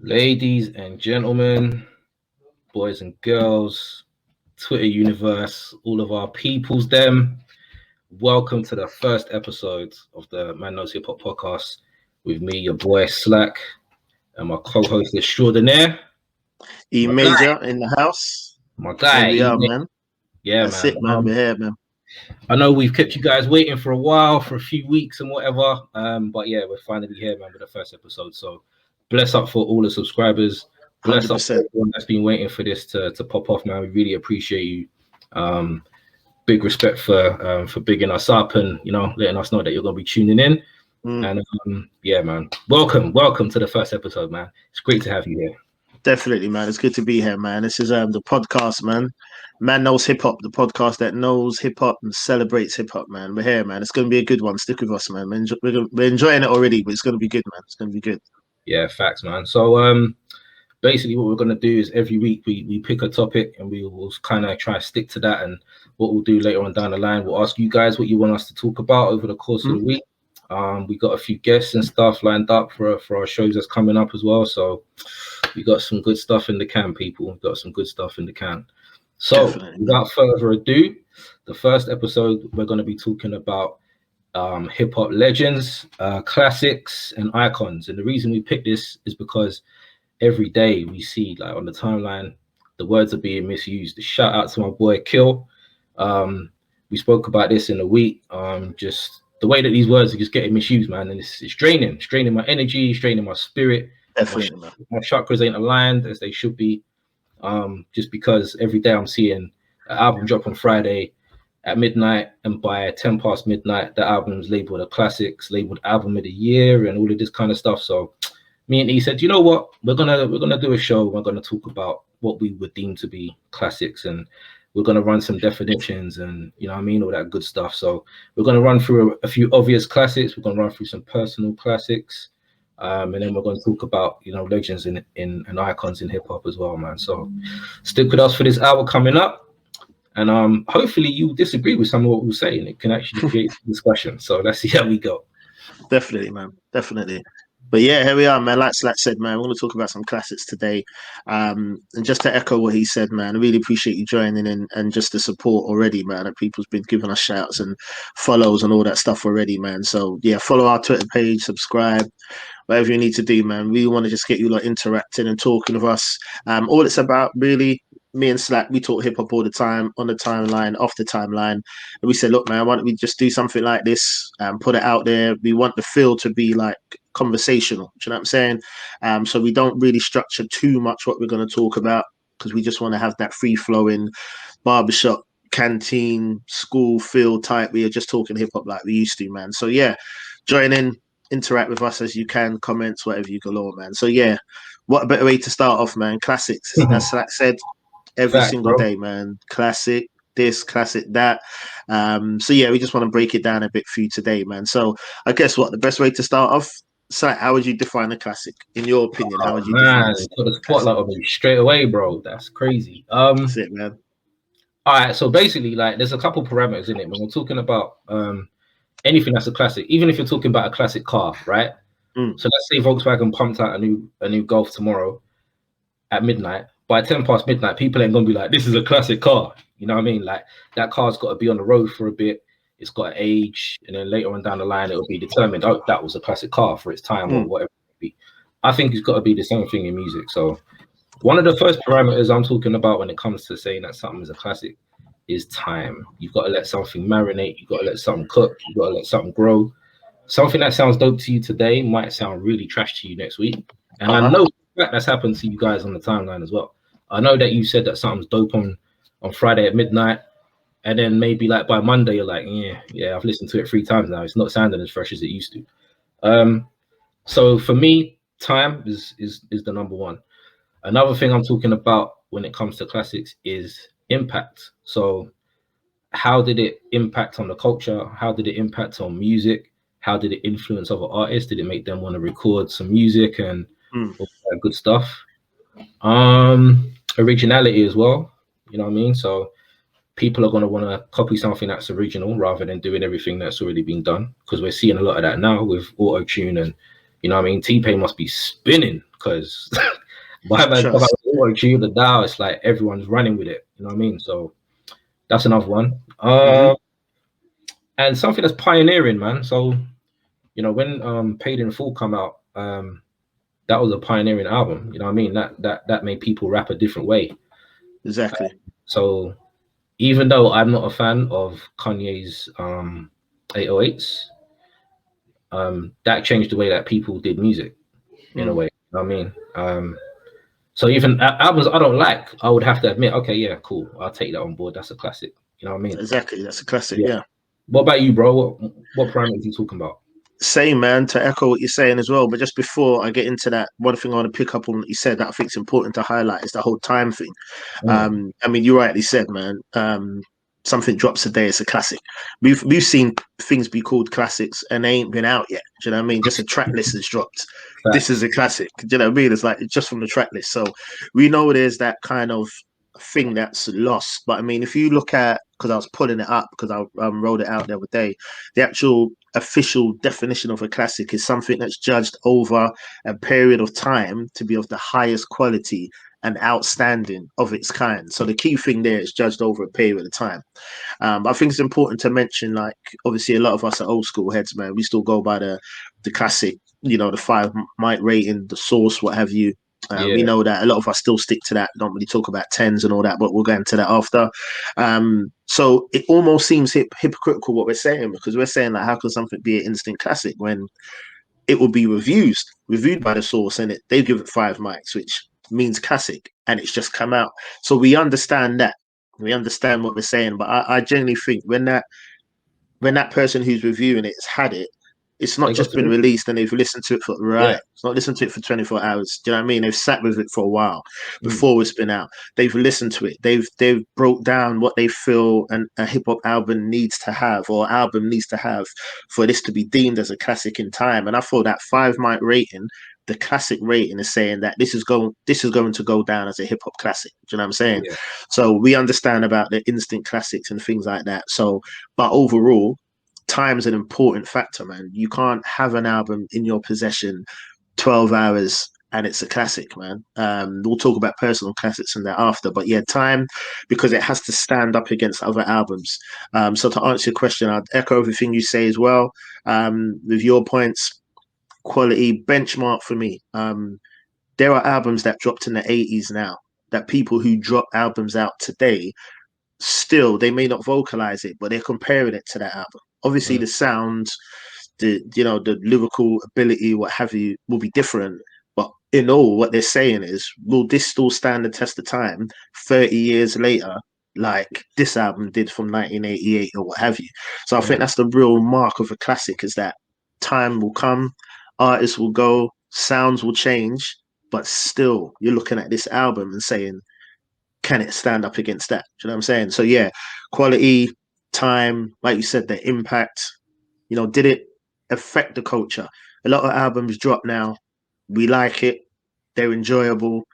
Ladies and gentlemen, boys and girls, Twitter universe, all of our peoples, welcome to the first episode of the Man Knows Hip Hop podcast with me, your boy Slack, and my co-host extraordinaire, E my Major guy, in the house. my guy. Here we are, man. Yeah, That's man. it, man. We're here, man. I know we've kept you guys waiting for a while, for a few weeks and whatever. But yeah, we're finally here, man, with the first episode. So bless up for all the subscribers. Bless up for 100%. everyone that's been waiting for this to pop off, man. We really appreciate you. Big respect for bigging us up and letting us know that you're gonna be tuning in. And yeah, man, welcome to the first episode, man. It's great to have you here. Definitely, man. It's good to be here, man. This is the podcast, man. Man Knows Hip Hop, the podcast that knows hip hop and celebrates hip hop, man. We're here, man. It's going to be a good one. Stick with us, man. We're enjoying it already, but it's going to be good, man. It's going to be good. Yeah, facts, man. So basically what we're going to do is every week we pick a topic and we will kind of try to stick to that. And what we'll do later on down the line, we'll ask you guys what you want us to talk about over the course of the week. We got a few guests and stuff lined up for our shows that's coming up as well. So we got some good stuff in the can, people. We've got some good stuff in the can. So without further ado, the first episode, we're going to be talking about hip hop legends, classics and icons. And the reason we picked this is because every day we see, like, on the timeline, the words are being misused. Shout out to my boy Kill. We spoke about this in a week. Just the way that these words are just getting misused, man, and it's draining my energy, draining my spirit. Definitely, my chakras ain't aligned as they should be. Just because every day I'm seeing an album drop on Friday at midnight, and by 10 past midnight, the album's labeled a classics, labeled album of the year, and all of this kind of stuff. So me and he said, you know what, we're gonna do a show. We're gonna talk about what we would deem to be classics, and we're gonna run some definitions, and all that good stuff. So we're gonna run through a few obvious classics. We're gonna run through some personal classics, and then we're gonna talk about legends and icons in hip hop as well, man. So stick with us for this hour coming up. And hopefully you disagree with some of what we're saying. It can actually create discussion. So let's see how we go. Definitely, man. Definitely. But yeah, here we are, man. Like Slack said, man, we're going to talk about some classics today. And just to echo what he said, man, I really appreciate you joining in and just the support already, man. And people's been giving us shouts and follows and all that stuff already, man. So yeah, follow our Twitter page, subscribe, whatever you need to do, man. We want to just get you like interacting and talking with us. All it's about, really, me and Slack, we talk hip hop all the time, on the timeline, off the timeline. And we said, look, man, why don't we just do something like this, put it out there. We want the feel to be like conversational. Do you know what I'm saying? So we don't really structure too much what we're going to talk about, because we just want to have that free flowing barbershop, canteen, school feel type. We are just talking hip hop like we used to, man. So yeah, join in, interact with us as you can, comments, whatever you galore, man. So yeah, what a better way to start off, man. Classics, as Slack said, every single day, man. Classic this, classic that. So yeah, we just want to break it down a bit for you today, man. So I guess what the best way to start off, Slack, how would you define a classic in your opinion? How would you define it? Put the spotlight on me straight away, bro. That's crazy. That's it, man. All right, so basically, like, there's a couple parameters in it when we're talking about anything that's a classic. Even if you're talking about a classic car, right? So let's say Volkswagen pumped out a new Golf tomorrow at midnight. By 10 past midnight, people ain't gonna be like, this is a classic car. You know what I mean? Like, that car's got to be on the road for a bit. It's got to age, and then later on down the line, it'll be determined, oh, that was a classic car for its time or whatever it be. I think it's got to be the same thing in music. So one of the first parameters I'm talking about when it comes to saying that something is a classic is time. You've got to let something marinate. You've got to let something cook. You've got to let something grow. Something that sounds dope to you today might sound really trash to you next week. And I know that's happened to you guys on the timeline as well. I know that you said that something's dope on Friday at midnight, and then maybe like by Monday you're like, yeah, I've listened to it 3 times now. It's not sounding as fresh as it used to. So for me, time is the number one. Another thing I'm talking about when it comes to classics is impact. So how did it impact on the culture? How did it impact on music? How did it influence other artists? Did it make them want to record some music and all that good stuff? Originality as well. You know what I mean? So people are going to want to copy something that's original rather than doing everything that's already been done, because we're seeing a lot of that now with auto-tune and You know what I mean? T-Pain must be spinning because my man come out Trust. with the now it's like everyone's running with it. You know what I mean? So that's another one. And something that's pioneering, man. So you know, when Paid in Full come out, that was a pioneering album. You know what I mean? That made people rap a different way. Exactly. So even though I'm not a fan of Kanye's 808s, that changed the way that people did music in a way. You know what I mean? So even albums I don't like, I would have to admit, okay, yeah, cool, I'll take that on board. That's a classic. You know what I mean? Exactly. That's a classic. Yeah. What about you, bro? What parameters are you talking about? Same, man, to echo what you're saying as well. But just before I get into that, one thing I want to pick up on what you said that I think is important to highlight is the whole time thing. I mean, you rightly said, man, something drops a day, it's a classic. We've seen things be called classics and they ain't been out yet. Do you know what I mean? Just a track list has dropped. This is a classic. Do you know what I mean? It's like just from the track list. So we know there's that kind of thing that's lost. But I mean, if you look at, because I was pulling it up because I wrote it out the other day, the actual official definition of a classic is something that's judged over a period of time to be of the highest quality and outstanding of its kind. So the key thing there is judged over a period of time. I think it's important to mention, like, obviously a lot of us are old school heads, man. We still go by the classic, you know, the 5 mic rating, the source, what have you. We know that a lot of us still stick to that. Don't really talk about tens and all that, but we'll get into that after. So it almost seems hypocritical what we're saying, because we're saying, like, how can something be an instant classic when it will be reviewed by the source, and they give it 5 mics, which means classic, and it's just come out. So we understand that. We understand what we're saying, but I genuinely think when that person who's reviewing it has had it, it's not just been released and they've listened to it for It's not listened to it for 24 hours. Do you know what I mean? They've sat with it for a while before it's been out. They've listened to it. They've broke down what they feel a hip hop album needs to have, or album needs to have, for this to be deemed as a classic in time. And I thought that 5 mic rating, the classic rating, is saying that this is going to go down as a hip hop classic. Do you know what I'm saying? Yeah. So we understand about the instant classics and things like that. So, but overall, time's an important factor, man. You can't have an album in your possession 12 hours and it's a classic, man. We'll talk about personal classics and that after, but yeah, time, because it has to stand up against other albums. So to answer your question, I'd echo everything you say as well. With your points, quality benchmark for me. There are albums that dropped in the 80s now that people who drop albums out today, still, they may not vocalize it, but they're comparing it to that album. Obviously, the sound, the lyrical ability, what have you, will be different. But in all, what they're saying is, will this still stand the test of time 30 years later, like this album did from 1988 or what have you? So I think that's the real mark of a classic, is that time will come, artists will go, sounds will change, but still you're looking at this album and saying, can it stand up against that? Do you know what I'm saying? So yeah, quality, time, like you said, the impact, did it affect the culture? A lot of albums drop now. We like it. They're enjoyable.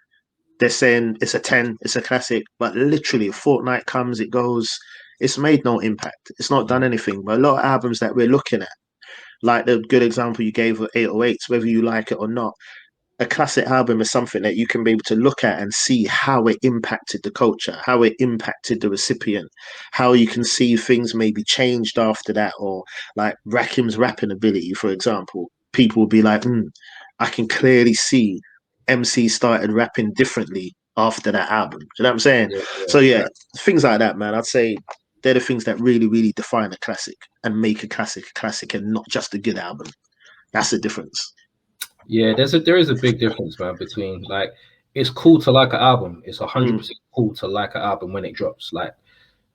They're saying it's a 10, it's a classic, but literally a fortnight comes, it goes, it's made no impact. It's not done anything. But a lot of albums that we're looking at, like the good example you gave of 808s, whether you like it or not, a classic album is something that you can be able to look at and see how it impacted the culture, how it impacted the recipient, how you can see things maybe changed after that, or like Rakim's rapping ability, for example. People will be like, I can clearly see MC started rapping differently after that album. Do you know what I'm saying? So yeah, things like that, man. I'd say they're the things that really, really define a classic and make a classic and not just a good album. That's the difference. Yeah, there is a big difference, man, between, like, it's cool to like an album. It's 100% cool to like an album when it drops. Like,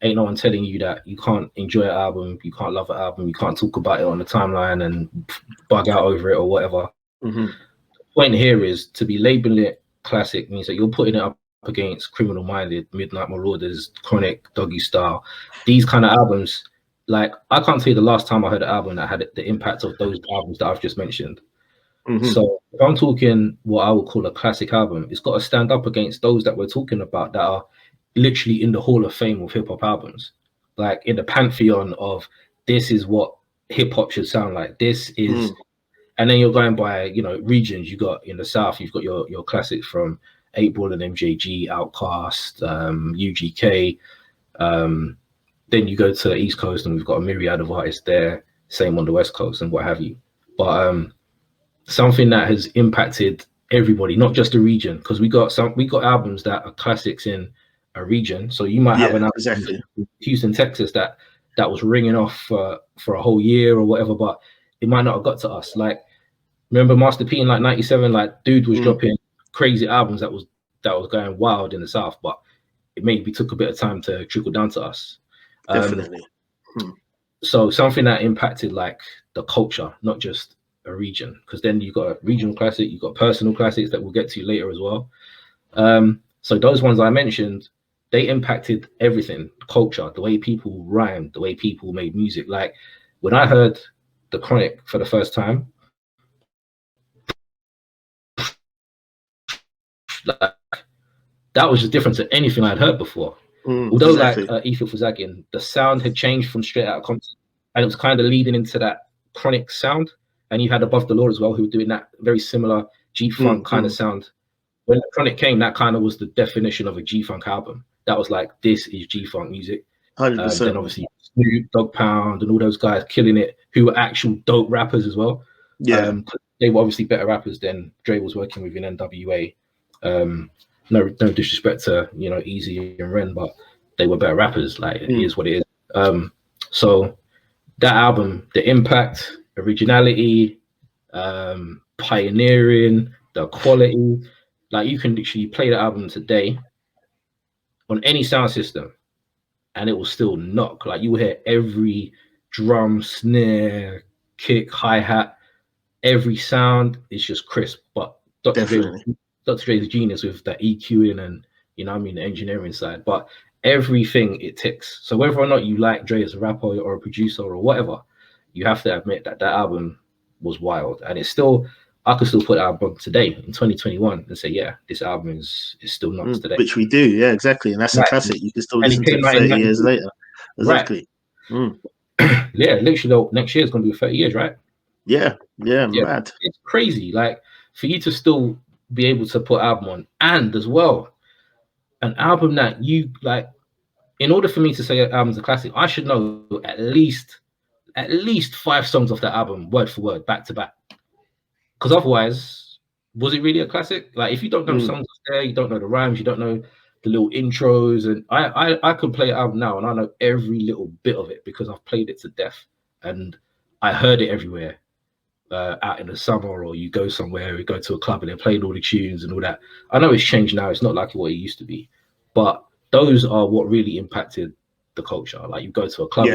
ain't no one telling you that you can't enjoy an album, you can't love an album, you can't talk about it on the timeline and bug out over it or whatever. The point here is to be labeling it classic means that you're putting it up against Criminal Minded, Midnight Marauders, Chronic, Doggy Style, these kind of albums. Like, I can't tell you the last time I heard an album that had the impact of those albums that I've just mentioned. So if I'm talking what I would call a classic album, it's got to stand up against those that we're talking about that are literally in the Hall of Fame of hip hop albums, like in the pantheon of this is what hip hop should sound like. This is And then you're going by, you know, regions. You got in the south, you've got your classics from 8 Ball and MJG, Outkast, UGK. Then you go to the East Coast, and we've got a myriad of artists there. Same on the West Coast and what have you. But something that has impacted everybody, not just the region, because we got albums that are classics in a region. So you might have an album in Houston, Texas that was ringing off for a whole year or whatever, but it might not have got to us. Like, remember Master P in like 97, like dude was dropping crazy albums that was going wild in the South, but it maybe took a bit of time to trickle down to us. Definitely. So something that impacted like the culture, not just a region, because then you got a regional classic, you got personal classics that we'll get to later as well. So those ones I mentioned, they impacted everything, culture, the way people rhymed, the way people made music. Like when I heard The Chronic for the first time, like, that was just different to anything I'd heard before. Although like Ethiopia for Zagging, the sound had changed from Straight Outta Compton, and it was kind of leading into that Chronic sound. And you had Above the Law as well, who were doing that very similar G-Funk kind of sound. When the Chronic came, that kind of was the definition of a G-Funk album. That was like, this is G-Funk music. 100%. Then obviously Snoop, Dogg Pound, and all those guys killing it, who were actual dope rappers as well. Yeah. They were obviously better rappers than Dre was working with in NWA. No disrespect to, you know, Easy and Ren, but they were better rappers. Like, it is what it is. So that album, the impact, originality, pioneering, the quality, like you can literally play the album today on any sound system and it will still knock. Like you will hear every drum, snare, kick, hi-hat, every sound is just crisp. But Dr. Dre's genius with that EQing and, you know what I mean, the engineering side, but everything it ticks. So whether or not you like Dre as a rapper or a producer or whatever, you have to admit that album was wild. And it's still, I could still put that album today in 2021 and say, yeah, this album is still nuts today. Which we do, yeah, exactly. And that's a classic. You can still listen to it 30 years later. Exactly. Right. Yeah, literally next year is going to be 30 years, right? Yeah, mad. It's crazy. Like for you to still be able to put album on, and as well, an album that you like, in order for me to say an album's a classic, I should know at least 5 songs off that album, word for word, back to back. Because otherwise, was it really a classic? Like if you don't know songs there, you don't know the rhymes, you don't know the little intros, and I could play an album now and I know every little bit of it because I've played it to death and I heard it everywhere. Out in the summer, or you go somewhere, you go to a club and they're playing all the tunes and all that. I know it's changed now, it's not like what it used to be, but those are what really impacted the culture. Like you go to a club,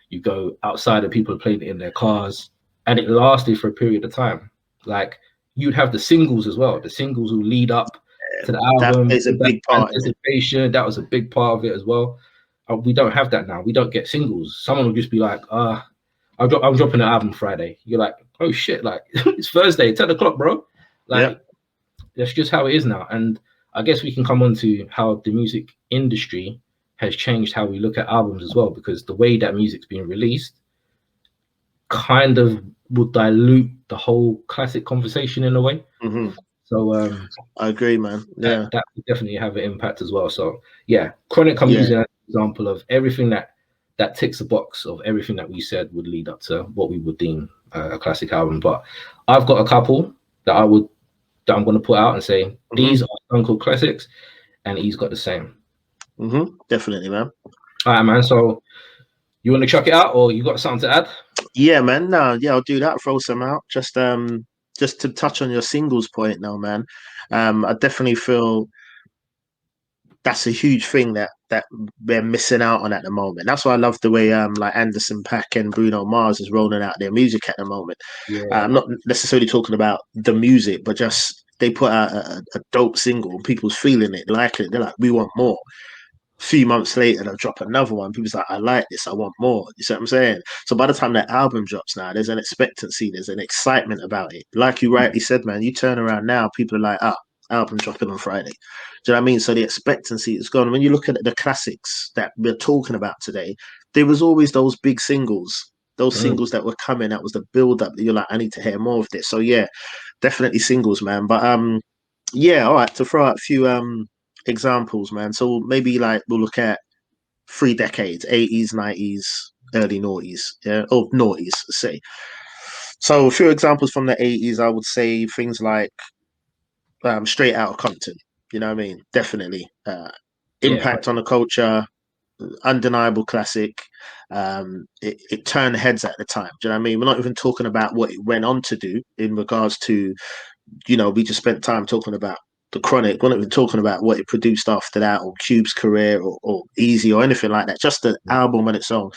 you go outside and people are playing it in their cars, and it lasted for a period of time. Like you'd have the singles as well. The singles will lead up to the album. That is a big part. Anticipation, that was a big part of it as well. We don't have that now. We don't get singles. Someone will just be like, I'm dropping an album Friday. You're like, oh shit, like it's Thursday, 10 o'clock, bro. Like that's just how it is now. And I guess we can come on to how the music industry has changed how we look at albums as well, because the way that music's being released kind of would dilute the whole classic conversation in a way. So I agree, man. Yeah, that would definitely have an impact as well. So yeah, Chronic comes as an example of everything that ticks the box of everything that we said would lead up to what we would deem a classic album. But I've got a couple that I'm going to put out and say these are Uncle classics, and he's got the same. Definitely, man. All right, man. So you want to chuck it out, or you got something to add? Yeah, man. No, yeah, I'll do that. Throw some out. Just to touch on your singles point now, man. I definitely feel that's a huge thing that we're missing out on at the moment. That's why I love the way like Anderson .Paak and Bruno Mars is rolling out their music at the moment. I'm not necessarily talking about the music, but just they put out a dope single and people's feeling it, liking it. They're like, we want more. A few months later, they'll drop another one. People's like, I like this, I want more. You see what I'm saying? So by the time that album drops now, there's an expectancy, there's an excitement about it. Like you rightly said, man, you turn around now, people are like, album dropping on Friday. Do you know what I mean? So the expectancy is gone. When you look at the classics that we're talking about today, there was always those big singles those singles that were coming, that was the build up that you're like, I need to hear more of this. So yeah, definitely singles, man. But yeah, all right, to throw out a few examples, man. So maybe like we'll look at 3 decades: 80s, 90s, early noughties, yeah, or noughties, say. So a few examples from the 80s, I would say things like Straight Out of Compton. You know what I mean? Definitely. Impact on the culture, undeniable classic. It turned heads at the time. Do you know what I mean? We're not even talking about what it went on to do in regards to, we just spent time talking about the Chronic. We're not even talking about what it produced after that, or Cube's career, or Easy, or anything like that. Just the album on its own.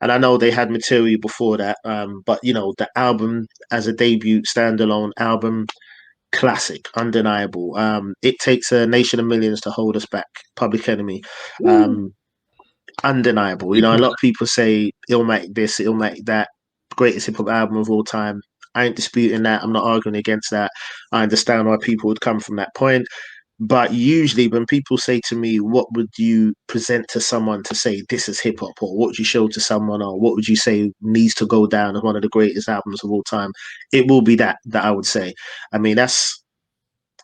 And I know they had material before that, but the album as a debut standalone album, classic, undeniable. It Takes a Nation of Millions to Hold Us Back, Public Enemy. Undeniable. A lot of people say Illmatic this, Illmatic that, greatest hip hop album of all time. I ain't disputing that. I'm not arguing against that. I understand why people would come from that point. But usually when people say to me, what would you present to someone to say this is hip hop, or what would you show to someone, or what would you say needs to go down as one of the greatest albums of all time? It will be that I would say. I mean, that's,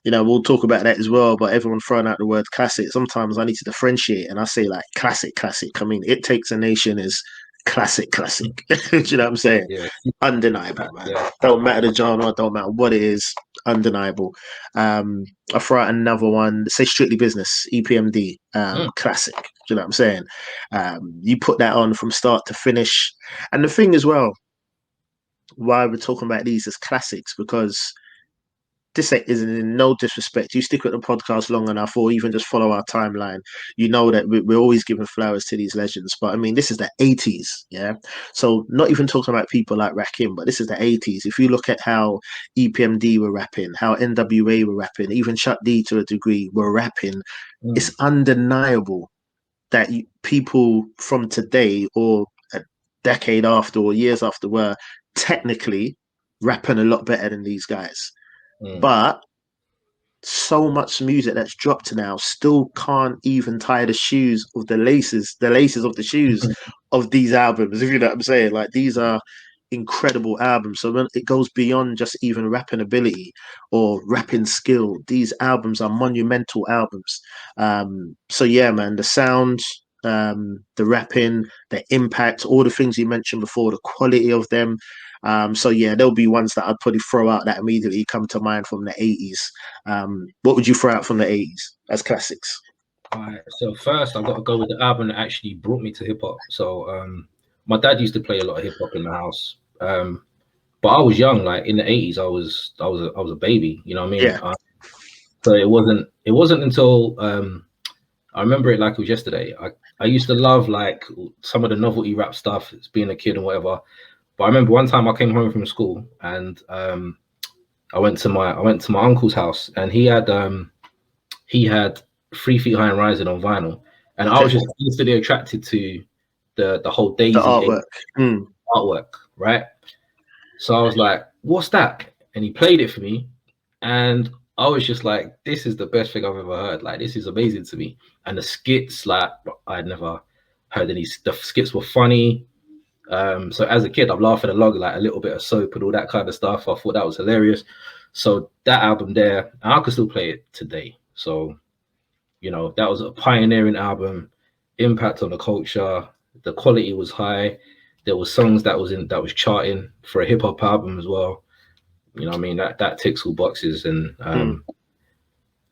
we'll talk about that as well, but everyone throwing out the word classic. Sometimes I need to differentiate and I say like classic. I mean, It Takes a Nation is classic. Do you know what I'm saying? Yeah. Undeniable, man. Yeah. Don't matter the genre, don't matter what it is, undeniable. I throw out another one, say Strictly Business, EPMD, classic. Do you know what I'm saying? You put that on from start to finish. And the thing as well, why we're talking about these as classics, because this is in no disrespect. You stick with the podcast long enough, or even just follow our timeline, you know that we're always giving flowers to these legends. But I mean, this is the 80s, yeah? So not even talking about people like Rakim, but this is the 80s. If you look at how EPMD were rapping, how NWA were rapping, even Chuck D to a degree were rapping, it's undeniable that people from today, or a decade after, or years after, were technically rapping a lot better than these guys. But so much music that's dropped now still can't even tie the shoes of the laces of the shoes of these albums, if you know what I'm saying. Like, these are incredible albums. So when it goes beyond just even rapping ability or rapping skill, these albums are monumental albums. So yeah, man, the sound, the rapping, the impact, all the things you mentioned before, the quality of them. So yeah, there'll be ones that I'd probably throw out that immediately come to mind from the 80s. What would you throw out from the 80s as classics? All right, so first I've got to go with the album that actually brought me to hip hop. So my dad used to play a lot of hip hop in the house, but I was young. Like in the 80s, I was a baby. You know what I mean? Yeah. So it wasn't until I remember it like it was yesterday. I used to love like some of the novelty rap stuff, as being a kid and whatever. But I remember one time I came home from school and I went to my uncle's house, and he had 3 Feet High and Rising on vinyl, and I was just instantly attracted to the whole Daisy artwork, right? So I was like, "What's that?" And he played it for me, and I was just like, "This is the best thing I've ever heard. Like, this is amazing to me." And the skits, like, I'd never heard any. The skits were funny. So as a kid, I'm laughing along, like a little bit of Soap and all that kind of stuff. I thought that was hilarious. So that album there, and I could still play it today. So, that was a pioneering album, impact on the culture. The quality was high. There was songs that was charting for a hip hop album as well. You know what I mean? That ticks all boxes. And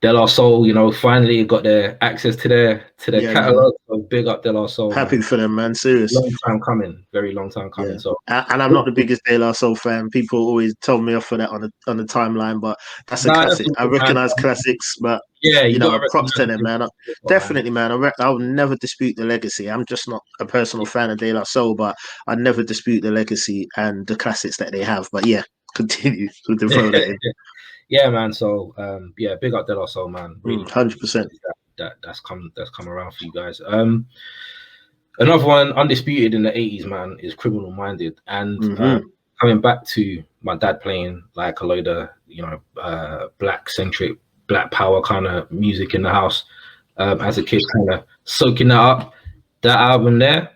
De La Soul, finally got their access to their catalog. So big up De La Soul. Happy for them, man. Serious. Long time coming. Very long time coming. Yeah. So, and I'm not the biggest De La Soul fan. People always told me off for that on the timeline, but that's a classic. I recognize classics, but yeah, props to them, man. Definitely, man. I'll never dispute the legacy. I'm just not a personal fan of De La Soul, but I never dispute the legacy and the classics that they have. But yeah, continue with the throw that in. Yeah, man. So yeah, big up De La Soul, man. Really, 100%. That's come around for you guys. Another one, undisputed in the 80s, man, is Criminal Minded. And coming back to my dad playing like a load of black centric, black power kind of music in the house, as a kid, kind of soaking that up. That album there,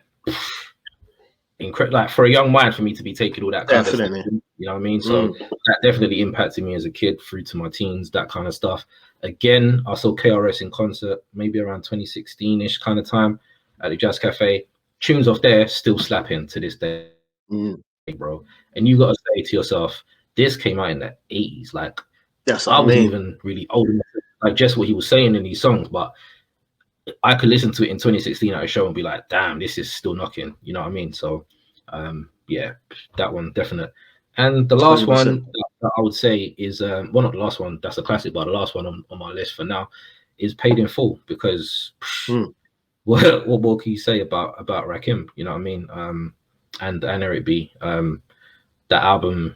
incredible, like for a young mind, for me to be taking all that kind of stuff, Definitely. you know what I mean? So that definitely impacted me as a kid through to my teens, that kind of stuff. Again, I saw KRS in concert maybe around 2016-ish kind of time at the Jazz Cafe. Tunes off there still slapping to this day, bro. And you got to say to yourself, this came out in the 80s. Like, That's I what I wasn't mean. even really old enough to digest what he was saying in these songs, but I could listen to it in 2016 at a show and be like, damn, this is still knocking. You know what I mean? So, yeah, that one definite. And the last 100%. one that I would say is, well, not the last one, that's a classic, but the last one on my list for now is Paid in Full, because what more can you say about Rakim? You know what I mean? And Eric B. That album,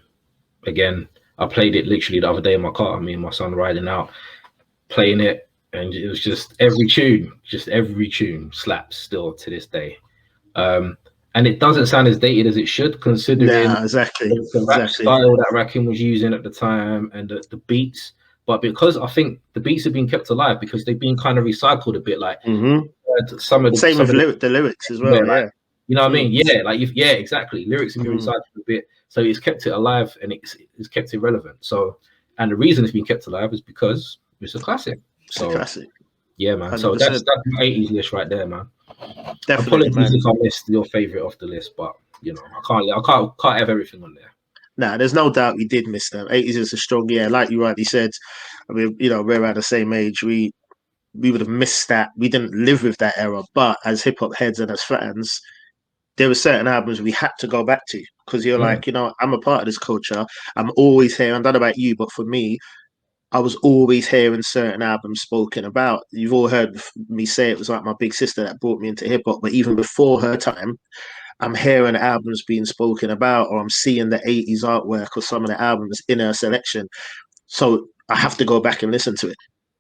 again, I played it literally the other day in my car. Me and my son riding out, playing it, and it was just every tune slaps still to this day. And it doesn't sound as dated as it should, considering the rap style that Rakim was using at the time and the beats. But because I think the beats have been kept alive because they've been kind of recycled a bit, like some of the lyrics as well, like, you know what I mean? Yeah, like exactly. Lyrics have been recycled a bit, so it's kept it alive and it's kept it relevant. So, and the reason it's been kept alive is because it's a classic. It's a classic. Yeah, man. 100%. So that's my 80s list right there, man. Definitely, apologies if I missed your favorite off the list, but you know, I can't have everything on there. Nah, there's no doubt we did miss them. 80s is a strong year, like you rightly said. I mean, you know, we're at the same age. We would have missed that. We didn't live with that era, but as hip hop heads and as fans, there were certain albums we had to go back to because you're like, you know, I'm a part of this culture. I'm always here. I don't know about you, but for me, I was always hearing certain albums spoken about. You've all heard me say it was like my big sister that brought me into hip hop, but even before her time, I'm hearing albums being spoken about, or I'm seeing the 80s artwork or some of the albums in her selection. So I have to go back and listen to it.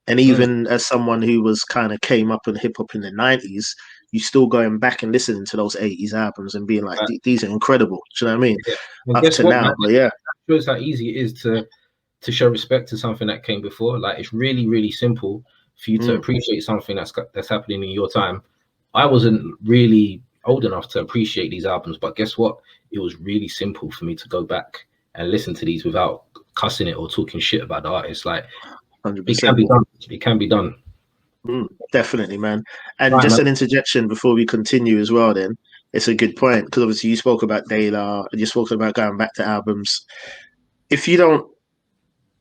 And even as someone who was kind of came up in hip hop in the 90s, you still going back and listening to those 80s albums and being like, these are incredible. Do you know what I mean? Yeah. Up to now, man? But yeah. It shows how easy it is to show respect to something that came before. Like, it's really, really simple for you to appreciate something that's happening in your time. I wasn't really old enough to appreciate these albums, but guess what? It was really simple for me to go back and listen to these without cussing it or talking shit about the artist. Like, 100%. It can be done. It can be done. Definitely, man. And right, just an interjection before we continue as well, then. It's a good point because obviously you spoke about De La and you spoke about going back to albums. If you don't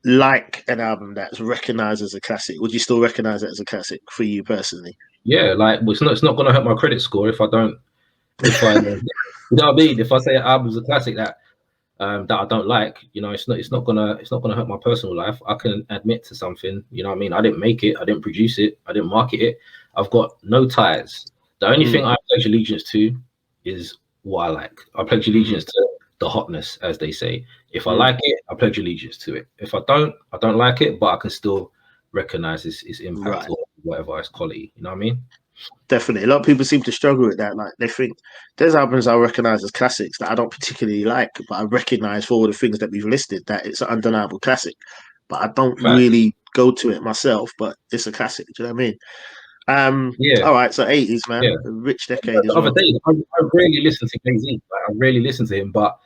like an album that's recognized as a classic, would you still recognize it as a classic for you personally? Yeah, like it's not going to hurt my credit score if I don't. You know what I mean? If I say an album's a classic that I don't like, you know, it's not gonna hurt my personal life. I can admit to something, you know what I mean? I didn't make it, I didn't produce it, I didn't market it. I've got no ties. The only thing I pledge allegiance to is what I like. I pledge allegiance to the hotness, as they say. If I like it, I pledge allegiance to it. If I don't like it, but I can still recognize its impact or whatever its quality. You know what I mean? Definitely. A lot of people seem to struggle with that. Like, they think there's albums I recognize as classics that I don't particularly like, but I recognize for all the things that we've listed that it's an undeniable classic. But I don't really go to it myself, but it's a classic. Do you know what I mean? Yeah. All right. So 80s, man. Yeah. A rich decade the other day, I rarely listen to Jay-Z. Like, I rarely listen to him, but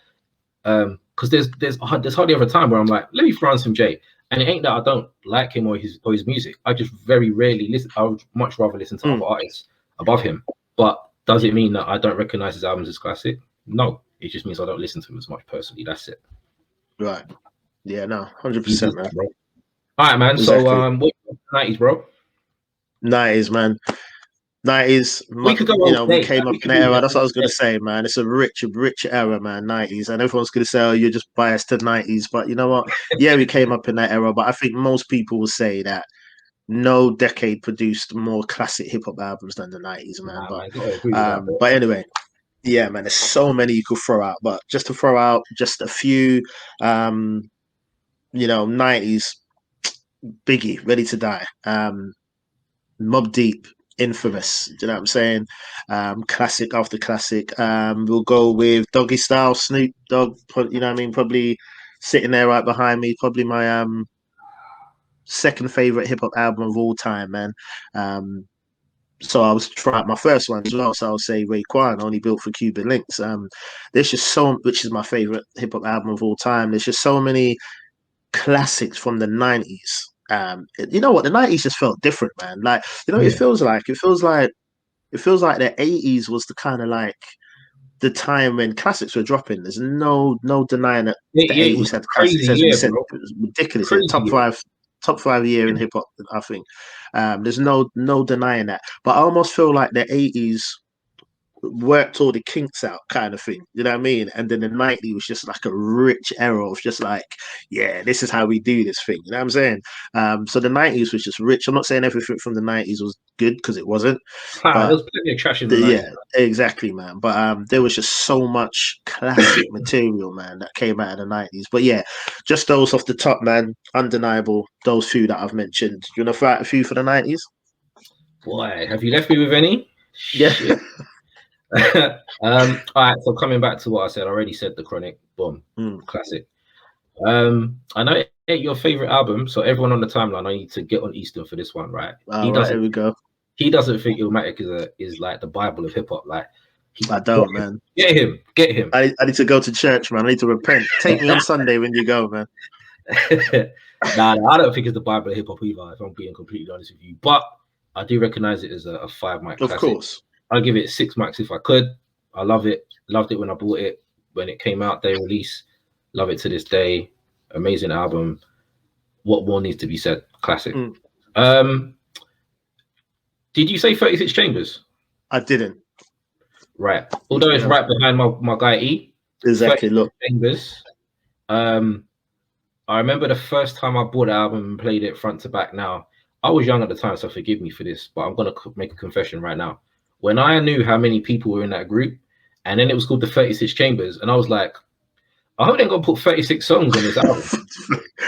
because there's hardly ever a time where I'm like, let me throw on some Jay. And it ain't that I don't like him or his music. I just very rarely listen. I would much rather listen to other artists above him. But does it mean that I don't recognize his albums as classic? No. It just means I don't listen to him as much personally. That's it. Right. Yeah, no, 100%, man. Bro. All right, man. Exactly. So what 90s, bro? 90s, man. 90s, we could go, you know, we came up in that era. That's what I was going to say, man. It's a rich era, man. 90s, and everyone's going to say, "Oh, you're just biased to 90s," but you know what? Yeah, we came up in that era, but I think most people will say that no decade produced more classic hip hop albums than the 90s, man. But anyway, yeah, man. There's so many you could throw out, but just to throw out just a few, you know, 90s, Biggie, Ready to Die, Mobb Deep, Infamous. Do you know what I'm saying? Classic after classic. We'll go with Doggy Style, Snoop Dogg. You know what I mean? Probably sitting there right behind me. Probably my second favorite hip hop album of all time, man. So I was trying my first one as well. So I'll say Raekwon, Only Built for Cuban Links. There's just so, which is my favorite hip hop album of all time. There's just so many classics from the '90s. You know what? The '90s just felt different, man. Like, you know, what it feels like. It feels like the '80s was the kind of like the time when classics were dropping. There's no denying that the '80s had classics. As we said, it was ridiculous. Top five year in hip hop, I think. There's no denying that. But I almost feel like the '80s worked all the kinks out, kind of thing. You know what I mean? And then the '90s was just like a rich era of just like, yeah, this is how we do this thing. You know what I'm saying? So the '90s was just rich. I'm not saying everything from the '90s was good, because it wasn't. There was plenty of trash in the 90s. Yeah, exactly, man. But there was just so much classic material, man, that came out of the '90s. But yeah, just those off the top, man, undeniable. Those few that I've mentioned. You want to fight a few for the '90s? Boy, have you left me with any? Yeah. All right, so coming back to what I said, I already said The Chronic. Boom, classic. I know it ain't your favorite album, so everyone on the timeline, I need to get on Easton for this one, right? Here we go. He doesn't think Illmatic is like the Bible of hip hop. Like, I don't, man. Get him. I need to go to church, man. I need to repent. Take me on Sunday when you go, man. Nah, I don't think it's the Bible of hip hop either, if I'm being completely honest with you. But I do recognize it as a 5 mic classic. Of course. I'll give it 6 mics if I could. I love it. Loved it when I bought it. When it came out, day release. Love it to this day. Amazing album. What more needs to be said? Classic. Did you say 36 Chambers? I didn't. Right. Although it's right behind my guy E. Exactly. Look. Chambers. I remember the first time I bought the album and played it front to back. Now, I was young at the time, so forgive me for this, but I'm going to make a confession right now. When I knew how many people were in that group, and then it was called the 36 Chambers, and I was like, I hope they're going to put 36 songs on this album.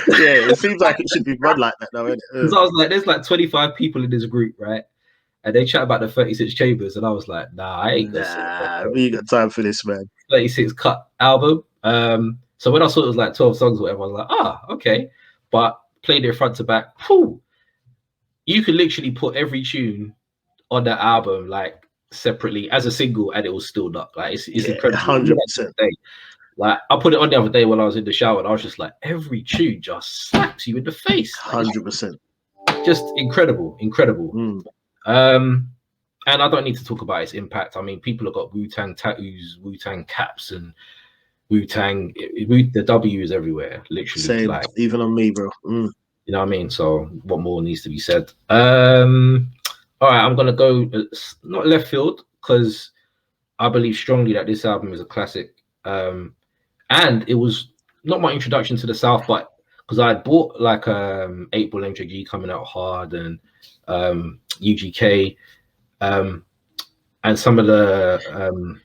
Yeah, it seems like it should be run like that, though, isn't it? Because I was like, there's like 25 people in this group, right? And they chat about the 36 Chambers, and I was like, nah, I ain't we got time for this, man. 36 cut album. So when I saw it was like 12 songs or whatever, I was like, okay. But played it front to back. Whew. You could literally put every tune on that album like separately as a single, and it will still not. Like it's incredible. 100%. Like I put it on the other day when I was in the shower, and I was just like, every tune just slaps you in the face. 100%. Just incredible. And I don't need to talk about its impact. I mean, people have got Wu-Tang tattoos, Wu-Tang caps, and Wu-Tang. The W is everywhere, literally. Same, like, even on me, bro. You know what I mean? So what more needs to be said? All right, I'm gonna go not left field, because I believe strongly that this album is a classic. And it was not my introduction to the South, but because I bought like 8-Ball MJG coming out hard, and UGK, and some of the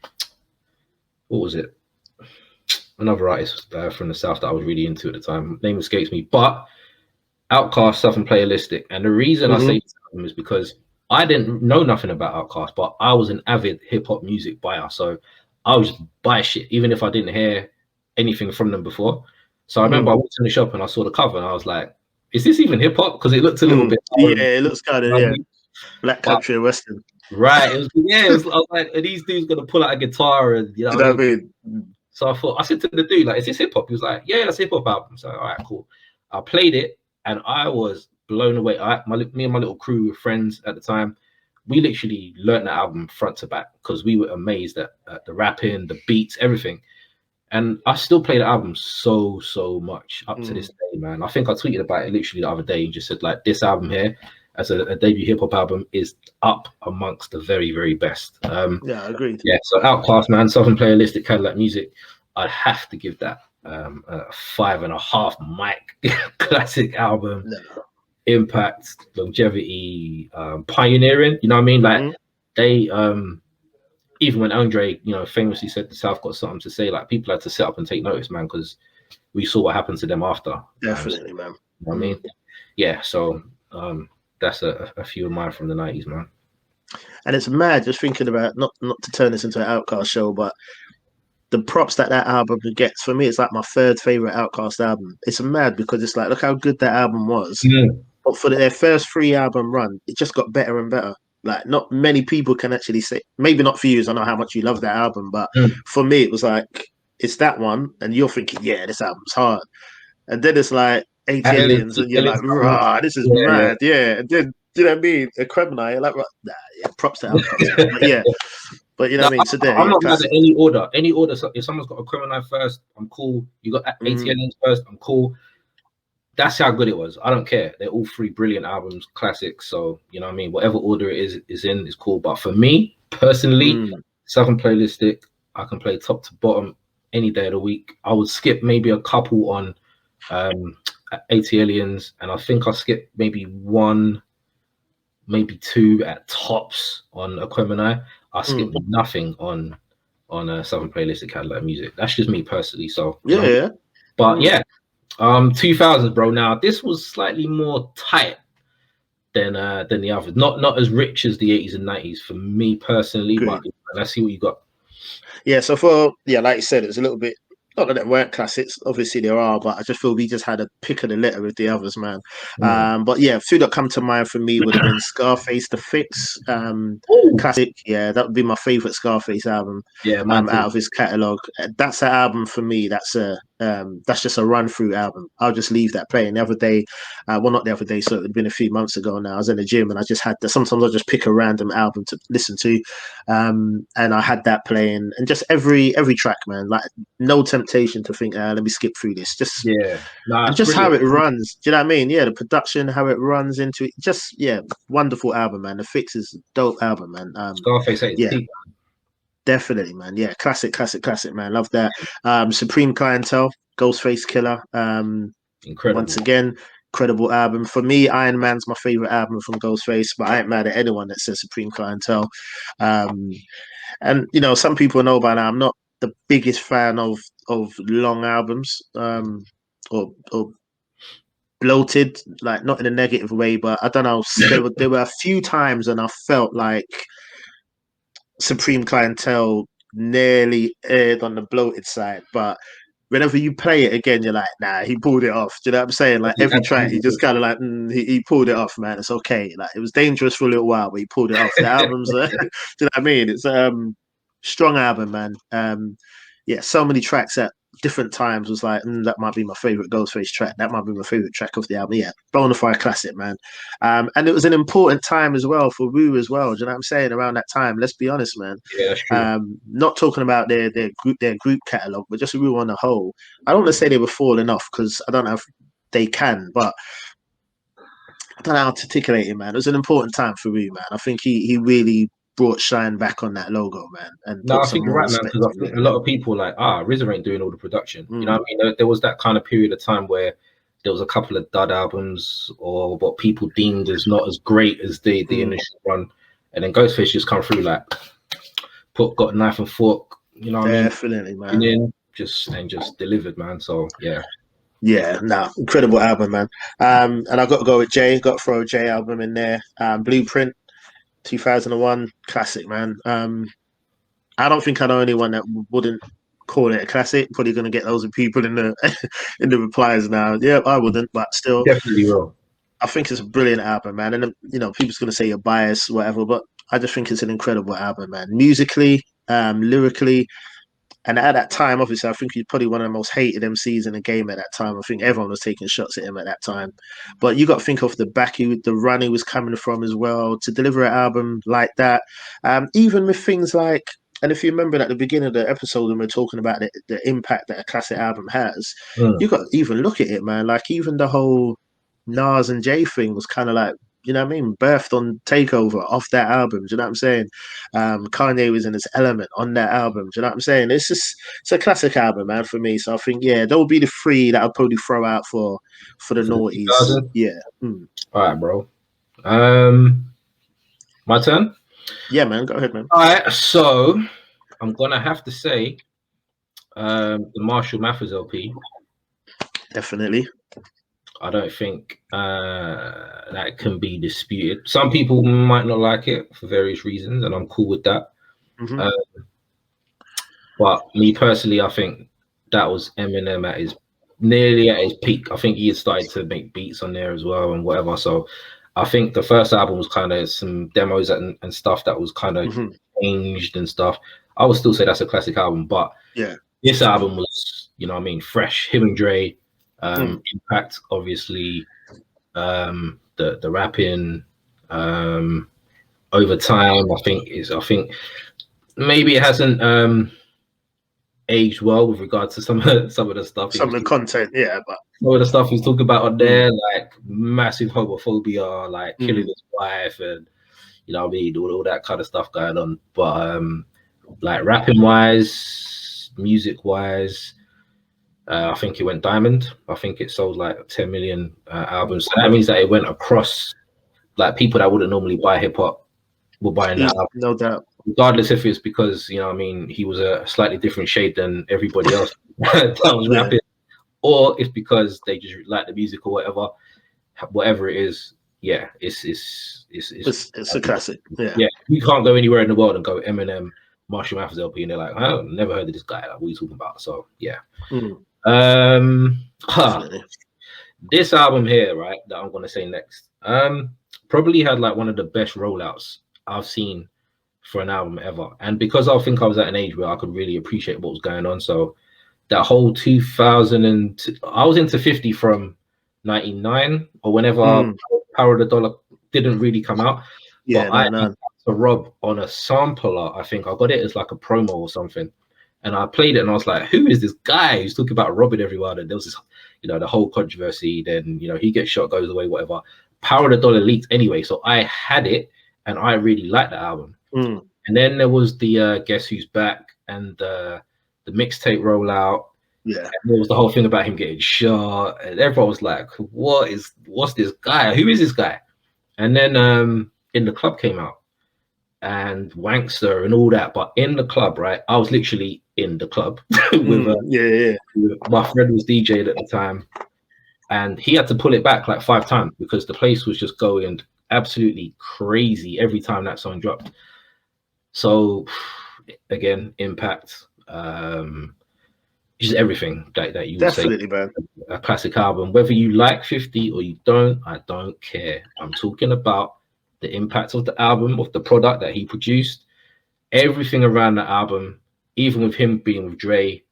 what was it? Another artist from the South that I was really into at the time. Name escapes me, but Outkast, Southern Playalistic. And the reason I say this album is because I didn't know nothing about Outkast, but I was an avid hip hop music buyer, so I was just buy shit, even if I didn't hear anything from them before. So I remember I walked in the shop and I saw the cover, and I was like, "Is this even hip hop?" Because it looked a little bit. Yeah, it looks kind of black country and western. Right. It was, I was like, are these dudes gonna pull out a guitar and you know what I mean? So I said to the dude, like, "Is this hip hop?" He was like, "Yeah, that's a hip hop album." So all right, cool. I played it and I was blown away. Me and my little crew of friends at the time, we literally learned the album front to back because we were amazed at the rapping, the beats, everything. And I still play the album so much up to this day, man. I think I tweeted about it literally the other day and just said, like, this album here as a debut hip hop album is up amongst the very, very best. Yeah, I agree. Yeah, so Outkast, man, Southern Playalistic, Cadillac Music, I'd have to give that a 5.5 mic classic album. No. Impact, longevity, pioneering, you know what I mean? Like they even when Andre, you know, famously said the South got something to say, like people had to sit up and take notice, man, because we saw what happened to them after. Definitely, man. You know what I mean? Yeah, so that's a few of mine from the 90s, man. And it's mad just thinking about, not to turn this into an Outkast show, but the props that album gets, for me, it's like my 3rd favorite Outkast album. It's mad because it's like, look how good that album was. But for their first 3 album run, it just got better and better. Like, not many people can actually say, maybe not for you, as I know how much you love that album, but for me, it was like, it's that one, and you're thinking, yeah, this album's hard. And then it's like 80 Aliens, and you're like, rah, this is mad. Yeah. And then, do you know what I mean? A Criminal, you're like, nah, yeah, props to album. But yeah. But you know what I mean? So there, I'm not mad at any order. Any order. So if someone's got a Criminal first, I'm cool. You got 80 Aliens first, I'm cool. That's how good it was. I don't care. They're all three brilliant albums, classics. So, you know what I mean? Whatever order it is in is cool. But for me, personally, Southern Playlistic, I can play top to bottom any day of the week. I would skip maybe a couple on 80 Aliens, and I think I'll skip maybe one, maybe two at tops on Aquemini. I skip nothing on Southern Playlistic catalog music. That's just me personally. So yeah. But yeah. 2000s, bro. Now this was slightly more tight than the others. Not as rich as the 80s and 90s for me personally. But let's see what you got. Yeah, so for like you said, it's a little bit, not that there weren't classics, obviously there are, but I just feel we just had a pick of the litter with the others, man. But yeah, few that come to mind for me would have been Scarface The Fix, classic. Yeah, that would be my favorite Scarface album. Yeah, out of his catalog. That's an album for me. That's just a run through album. I'll just leave that playing. The other day, well, not the other day, so it had been a few months ago now. I was in the gym and I just had sometimes I'll just pick a random album to listen to, and I had that playing, and just every track, man. Like, no temptation to think, let me skip through this. Just and just how it runs. Do you know what I mean? Yeah, the production, how it runs into it. Just wonderful album, man. The Fix is a dope album, man. Scarface, peak. Definitely, man. Yeah, classic, man. Love that. Supreme Clientele, Ghostface Killer. Incredible. Once again, incredible album. For me, Iron Man's my favorite album from Ghostface, but I ain't mad at anyone that says Supreme Clientele. And you know, some people know by now I'm not the biggest fan of long albums, or bloated, like, not in a negative way, but I don't know. There were a few times and I felt like Supreme Clientele nearly aired on the bloated side, but whenever you play it again, you're like, nah, he pulled it off. Do you know what I'm saying? Like, every track, he just kind of like, he pulled it off, man. It's okay. Like, it was dangerous for a little while, but he pulled it off. The album's, do you know what I mean? It's strong album, man. Yeah, so many tracks at different times was like, that might be my favorite Ghostface track. That might be my favorite track of the album. Yeah, bona fide classic, man. And it was an important time as well for Wu as well. Do you know what I'm saying? Around that time, let's be honest, man. Yeah, that's true. Not talking about their group catalog, but just Wu on the whole. I don't want to say they were falling off, because I don't know if they can, but I don't know how to articulate it, man. It was an important time for Wu, man. I think he really brought shine back on that logo, man. And I think you're right, man, because I think a lot of people like, RZA ain't doing all the production. You know what I mean? There was that kind of period of time where there was a couple of dud albums, or what people deemed as not as great as the initial run, and then Ghostface just come through like, got a knife and fork, you know what I mean? Definitely, man. And then just delivered, man. So yeah. Yeah, incredible album, man. And I got to go with Jay. Got to throw a Jay album in there. Blueprint, 2001, classic, man. I don't think I know anyone that wouldn't call it a classic. Probably going to get loads of people in the in the replies now. Yeah, I wouldn't, but still, definitely will. I think it's a brilliant album, man. And you know, people's going to say you're biased, whatever, but I just think it's an incredible album, man. Musically, lyrically. And at that time, obviously, I think he's probably one of the most hated MCs in the game at that time. I think everyone was taking shots at him at that time. But you got to think of the run he was coming from as well, to deliver an album like that. Even with things like, and if you remember at the beginning of the episode when we're talking about the impact that a classic album has, you got to even look at it, man. Like, even the whole Nas and Jay thing was kind of like, you know what I mean, birthed on Takeover off that album. Do you know what I'm saying? Kanye was in his element on that album. Do you know what I'm saying? It's a classic album, man, for me. So I think, they'll be the three that I'll probably throw out for the noughties. Yeah. All right, bro. My turn? Yeah, man. Go ahead, man. All right. So I'm going to have to say the Marshall Mathers LP. Definitely. I don't think that can be disputed. Some people might not like it for various reasons, and I'm cool with that. But me personally, I think that was Eminem nearly at his peak. I think he had started to make beats on there as well and whatever. So I think the first album was kind of some demos and stuff that was kind of changed and stuff. I would still say that's a classic album, but yeah, this album was, you know what I mean, fresh. Him and Dre, Impact, obviously, the rapping, over time, I think maybe it hasn't aged well with regards to some of the stuff. Some of the content, yeah, but some of the stuff he's talking about on there, like massive homophobia, like killing his wife, and you know what I mean, all that kind of stuff going on. But like rapping wise, music wise, I think it went diamond. I think it sold like 10 million albums. So that means that it went across, like people that wouldn't normally buy hip hop were buying that album. No doubt. Regardless if it's because, you know what I mean, he was a slightly different shade than everybody else that was rapping, or it's because they just like the music or whatever it is. Yeah, it's a classic. Yeah, you can't go anywhere in the world and go Eminem, Marshall Mathers LP, and they're like, I've never heard of this guy. Like, what are you talking about? So yeah. This album here, right, that I'm gonna say next, probably had like one of the best rollouts I've seen for an album ever. And because I think I was at an age where I could really appreciate what was going on, so that whole 2000 I was into 50 from 99 or whenever Power of the Dollar didn't really come out. Yeah, but I had to Rob on a sampler. I think I got it as like a promo or something, and I played it and I was like, who is this guy who's talking about robbing everyone? And there was this, you know, the whole controversy. Then, you know, he gets shot, goes away, whatever. Power of the Dollar leaked anyway, so I had it and I really liked the album. And then there was the Guess Who's Back and the mixtape rollout. Yeah, and there was the whole thing about him getting shot, and everyone was like, what's this guy? Who is this guy? And then In the Club came out, and Wankster and all that. But In the Club, right, I was literally in the club with my friend was DJing at the time, and he had to pull it back like 5 times because the place was just going absolutely crazy every time that song dropped. So again, Impact, just everything that you definitely would say, man. A classic album. Whether you like 50 or you don't, I don't care. I'm talking about the impact of the album, of the product that he produced, everything around the album, even with him being with Dre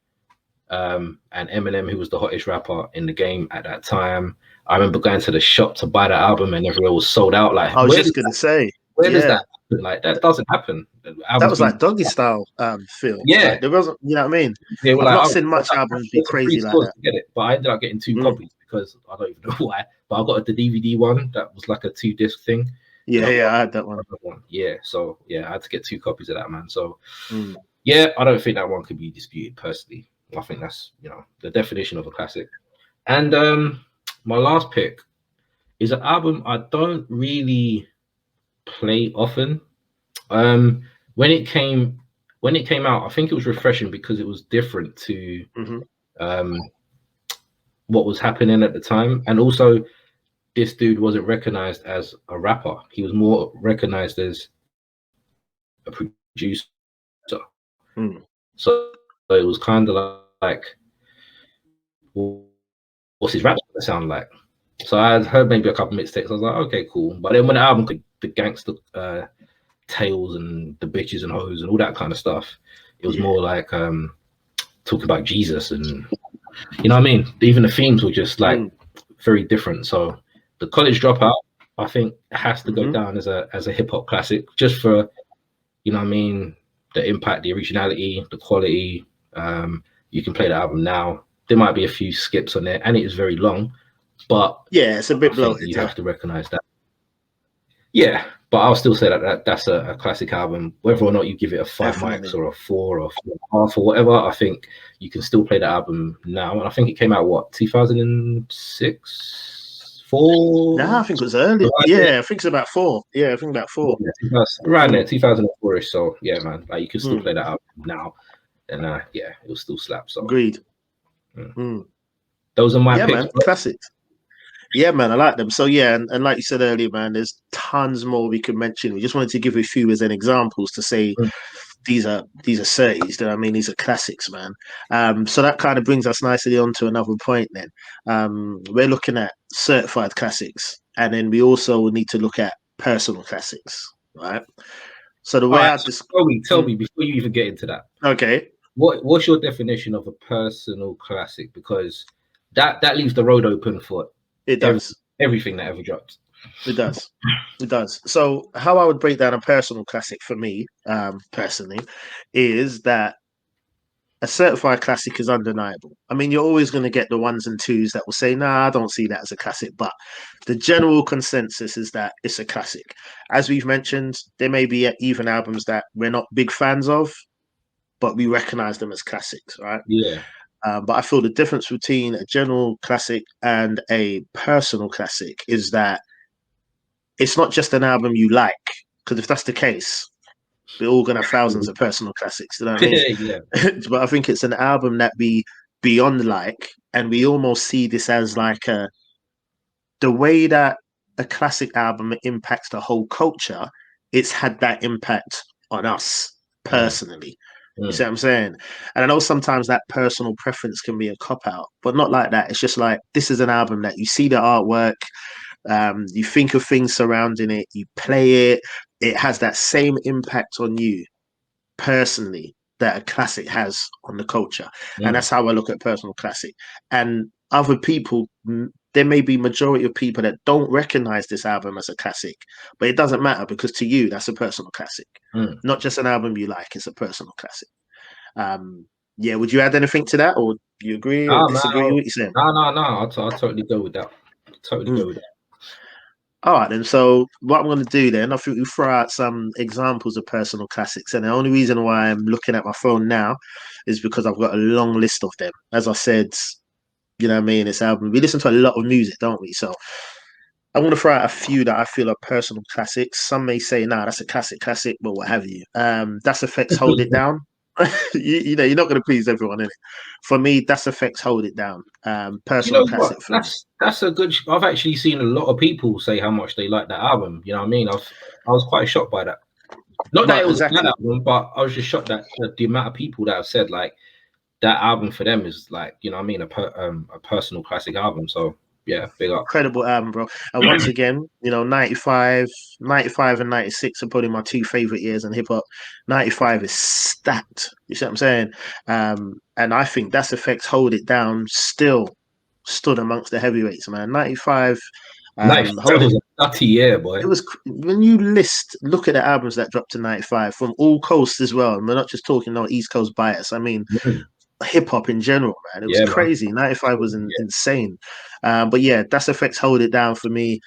and Eminem, who was the hottest rapper in the game at that time. I remember going to the shop to buy the album and everyone was sold out. Like, I was just gonna say, where does that happen? Like, that doesn't happen. That was like Doggy Style feel. Yeah, like, there wasn't, you know what I mean? They were I've like, not seen much albums be crazy like that. To get it, but I ended up getting 2 copies because I don't even know why. But I got the DVD one that was like a 2-disc thing. Yeah, I had that one. Yeah, so yeah, I had to get 2 copies of that, man. So yeah, I don't think that one could be disputed personally. I think that's, you know, the definition of a classic. And my last pick is an album I don't really play often. When it came out, I think it was refreshing because it was different to what was happening at the time, and also this dude wasn't recognized as a rapper. He was more recognized as a producer. So it was kind of like, what's his rap gonna sound like? So I had heard maybe a couple mixtapes. I was like, okay, cool. But then when the album, the gangster tales and the bitches and hoes and all that kind of stuff, it was more like talk about Jesus, and you know what I mean? Even the themes were just like very different. So the College Dropout, I think, has to go down as a hip hop classic, just for, you know what I mean, the impact, the originality, the quality. You can play the album now. There might be a few skips on there, and it is very long, but yeah, it's a bit bloated. You have to recognize that. Yeah, but I'll still say that's a classic album. Whether or not you give it a 5 mics or a 4 or 4.5 or whatever, I think you can still play the album now. And I think it came out, what, 2006, 4? Nah, I think it was early. Yeah, I think it's about 4. Yeah, I think about 4. Yeah, around there, 2004ish. So yeah, man, like you can still play that album now, and yeah, it will still slap. So agreed. Those are my picks, man. Classics. Yeah, man, I like them. So yeah, and like you said earlier, man, there's tons more we could mention. We just wanted to give a few as an examples to say these are 30s. You know what I mean? These are classics, man. So that kind of brings us nicely on to another point then. We're looking at certified classics. and then we also need to look at personal classics, right? So the way right, I so just tell me before you even get into that. Okay. What's your definition of a personal classic? Because that leaves the road open for It does. everything that ever drops. It does. It does. So how I would break down a personal classic for me, personally, is that a certified classic is undeniable. I mean, you're always going to get the ones and twos that will say, nah, I don't see that as a classic. But the general consensus is that it's a classic. As we've mentioned, there may be even albums that we're not big fans of, but we recognize them as classics, right? Yeah. But I feel the difference between a general classic and a personal classic is that it's not just an album you like, because if that's the case, we're all gonna have thousands of personal classics. You know what I mean? Yeah. But I think it's an album that we beyond like, and we almost see this as like the way that a classic album impacts the whole culture. It's had that impact on us personally. You see what I'm saying? And I know sometimes that personal preference can be a cop out, but not like that. It's just like this is an album that you see the artwork, you think of things surrounding it, you play it, it has that same impact on you personally that a classic has on the culture. And that's how I look at personal classic. And other people, there may be majority of people that don't recognize this album as a classic, but it doesn't matter because to you, that's a personal classic. Not just an album you like, it's a personal classic. Yeah, would you add anything to that, or do you agree or disagree with what you're saying? No. I totally go with that. Totally go with that. All right, then. So what I'm going to do then, I think we throw out some examples of personal classics, and the only reason why I'm looking at my phone now is because I've got a long list of them. As I said, you know what I mean. This album, we listen to a lot of music, don't we? So I'm going to throw out a few that I feel are personal classics. Some may say, "Nah, that's a classic," but what have you? Das Effect's "Hold It Down." you know, you're not going to please everyone, in it. For me, Das Effect's "Hold It Down." Personal classic what? for me. That's a good. I've actually seen a lot of people say how much they like that album. You know what I mean? I was quite shocked by that. Not that it was a bad album, but I was just shocked that the amount of people that have said like that album for them is like, you know what I mean, a personal classic album. So yeah, big up. Incredible album, bro. And once again, you know, 95 and 96 are probably my two favorite years in hip hop. 95 is stacked. You see what I'm saying? And I think Das Effect's "Hold It Down" still stood amongst the heavyweights, man. 95. 95 was a nutty year, boy. It was when you look at the albums that dropped to 95 from all coasts as well. And we're not just talking no East Coast bias. I mean, hip hop in general, man. It was crazy. Man. 95 was insane. But yeah, Das Effect's "Hold It Down" for me.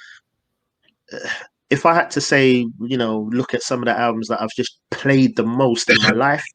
If I had to say, you know, look at some of the albums that I've just played the most in my life,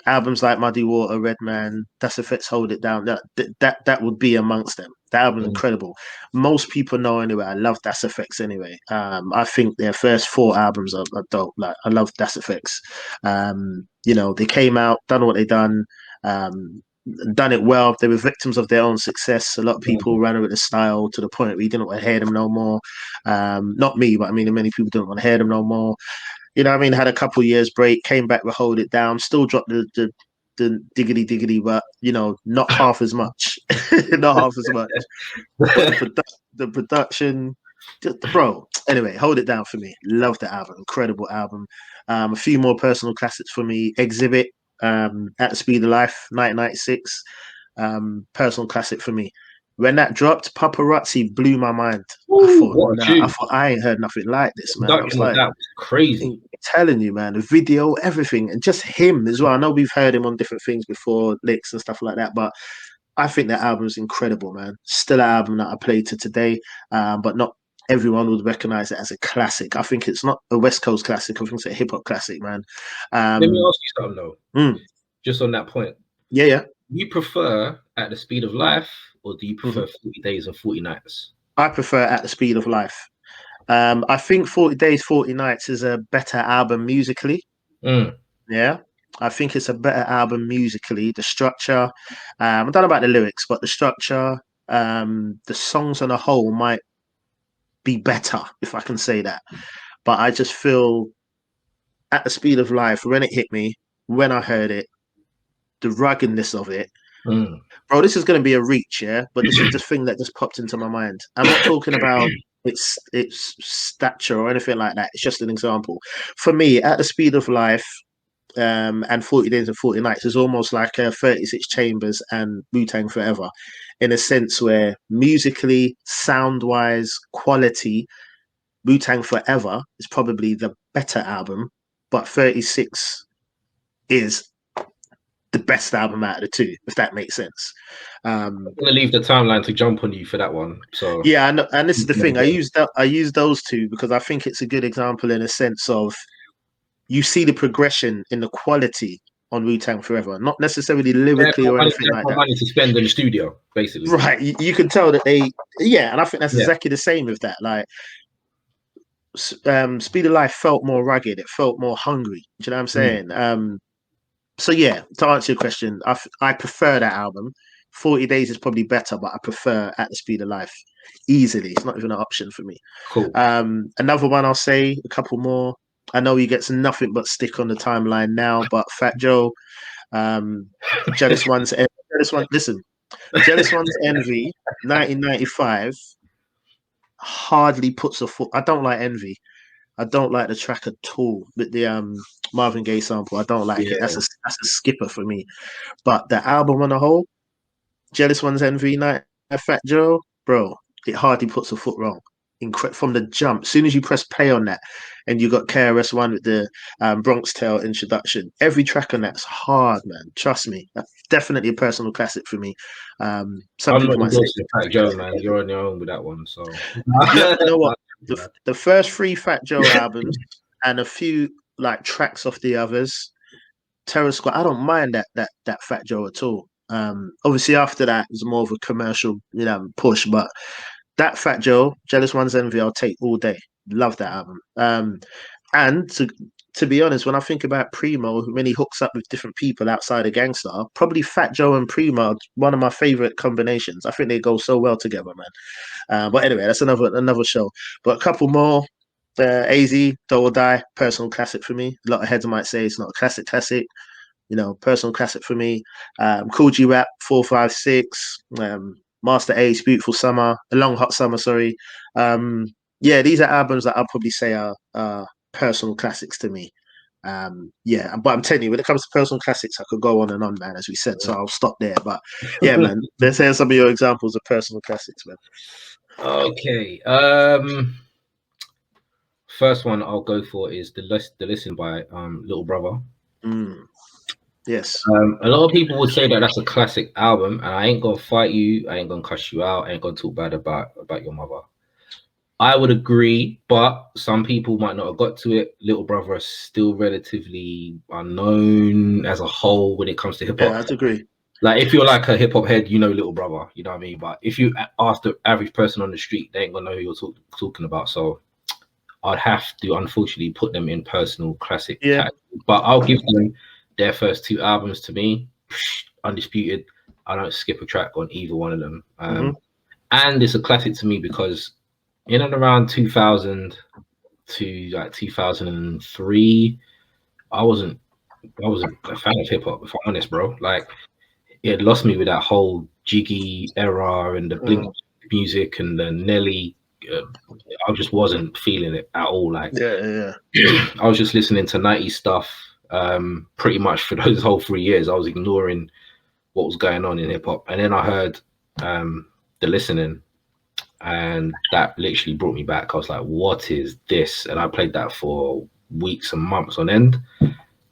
albums like Muddy Water, Redman, Das Effect's "Hold It Down," that would be amongst them. That album's incredible. Most people know anyway. I love Das Effects anyway. I think their first four albums are dope. Like I love Das Effects. You know, they came out, done what they done, done it well. They were victims of their own success. A lot of people ran with the style to the point where you didn't want to hear them no more. Not me, but I mean, many people didn't want to hear them no more. You know what I mean? Had a couple of years break, came back with Hold It Down, still dropped the diggity, but you know, not half as much. Not half as much. But the production, bro. Anyway, Hold It Down for me. Love the album. Incredible album. A few more personal classics for me. Exhibit, At the Speed of Life, 1996. Personal classic for me. When that dropped, Paparazzi blew my mind. I thought I ain't heard nothing like this, man. I was like, that was crazy. Telling you, man, the video, everything, and just him as well. I know we've heard him on different things before, licks and stuff like that, but I think that album is incredible, man. Still an album that I play to today, but not everyone would recognize it as a classic. I think it's not a West Coast classic. I think it's a hip hop classic, man. Let me ask you something though. Just on that point. Yeah. Do you prefer At the Speed of Life or do you prefer 40 Days and 40 Nights? I prefer At the Speed of Life. I think 40 Days, 40 Nights is a better album musically. Yeah. I think it's a better album musically. The structure, I don't know about the lyrics, but the structure, the songs on a whole might be better, if I can say that. But I just feel At the Speed of Life, when it hit me, when I heard it, the ruggedness of it, Bro, this is going to be a reach, yeah. But this is the thing that just popped into my mind. I'm not talking about its stature or anything like that. It's just an example. For me, At the Speed of Life, and 40 Days and 40 Nights is almost like 36 Chambers and Wu-Tang Forever, in a sense where musically, sound-wise, quality, Wu-Tang Forever is probably the better album, but 36 is the best album out of the two, if that makes sense. I'm gonna leave the timeline to jump on you for that one. So yeah, and this is the thing. I use those two because I think it's a good example in a sense of you see the progression in the quality on Wu-Tang Forever, not necessarily lyrically or anything like that. Money to spend in the studio, basically. Right, you can tell that they, and I think that's exactly the same with that. Like, Speed of Life felt more rugged. It felt more hungry. Do you know what I'm saying? So yeah, to answer your question, I prefer that album. 40 Days is probably better, but I prefer At the Speed of Life easily. It's not even an option for me. Cool. Another one I'll say, a couple more. I know he gets nothing but stick on the timeline now, but Fat Joe, Jealous One's Envy, Jealous One's Envy, 1995, hardly puts a foot. I don't like Envy. I don't like the track at all. But the Marvin Gaye sample, I don't like it. That's a skipper for me. But the album on the whole, Jealous One's Envy, Fat Joe, bro, it hardly puts a foot wrong. From the jump, as soon as you press play on that, and you got KRS-One with the Bronx Tale introduction, every track on that's hard, man. Trust me, that's definitely a personal classic for me. Some people might say, Fat Joe, man, you're on your own with that one. So you know what? The first 3 Fat Joe albums and a few like tracks off the others, Terror Squad. I don't mind that Fat Joe at all. Obviously after that it was more of a commercial, push, but that Fat Joe, Jealous One's Envy, I'll take all day. Love that album. And to be honest, when I think about Primo, when he hooks up with different people outside of Gangstar, probably Fat Joe and Primo, one of my favorite combinations. I think they go so well together, man. But anyway, that's another show. But a couple more. AZ, Do or Die, personal classic for me. A lot of heads might say it's not a classic. Personal classic for me. Cool G Rap, 456. Master Ace, Beautiful Summer, A Long Hot Summer, sorry. These are albums that I'll probably say are personal classics to me. But I'm telling you, when it comes to personal classics, I could go on and on, man, as we said, so I'll stop there. But yeah, man, let's hear some of your examples of personal classics, man. Okay. First one I'll go for is the Listen by Little Brother. Yes. A lot of people would say that that's a classic album, and I ain't gonna fight you, I ain't gonna cuss you out, I ain't gonna talk bad about your mother. I would agree, but some people might not have got to it. Little Brother is still relatively unknown as a whole when it comes to hip hop. Yeah, I'd agree. Like if you're like a hip hop head, you know Little Brother, you know what I mean? But if you ask the average person on the street, they ain't gonna know who you're talking about. So I'd have to unfortunately put them in personal classic category. But I'll give them their first 2 albums to me, undisputed. I don't skip a track on either one of them. And it's a classic to me because in and around 2000 to like 2003, I wasn't a fan of hip hop, if I'm honest, bro. Like it lost me with that whole Jiggy era and the Blink music and the Nelly. I just wasn't feeling it at all. Like I was just listening to 90s stuff. Pretty much for those whole 3 years, I was ignoring what was going on in hip hop, and then I heard the Listening, and that literally brought me back. I was like, "What is this?" And I played that for weeks and months on end.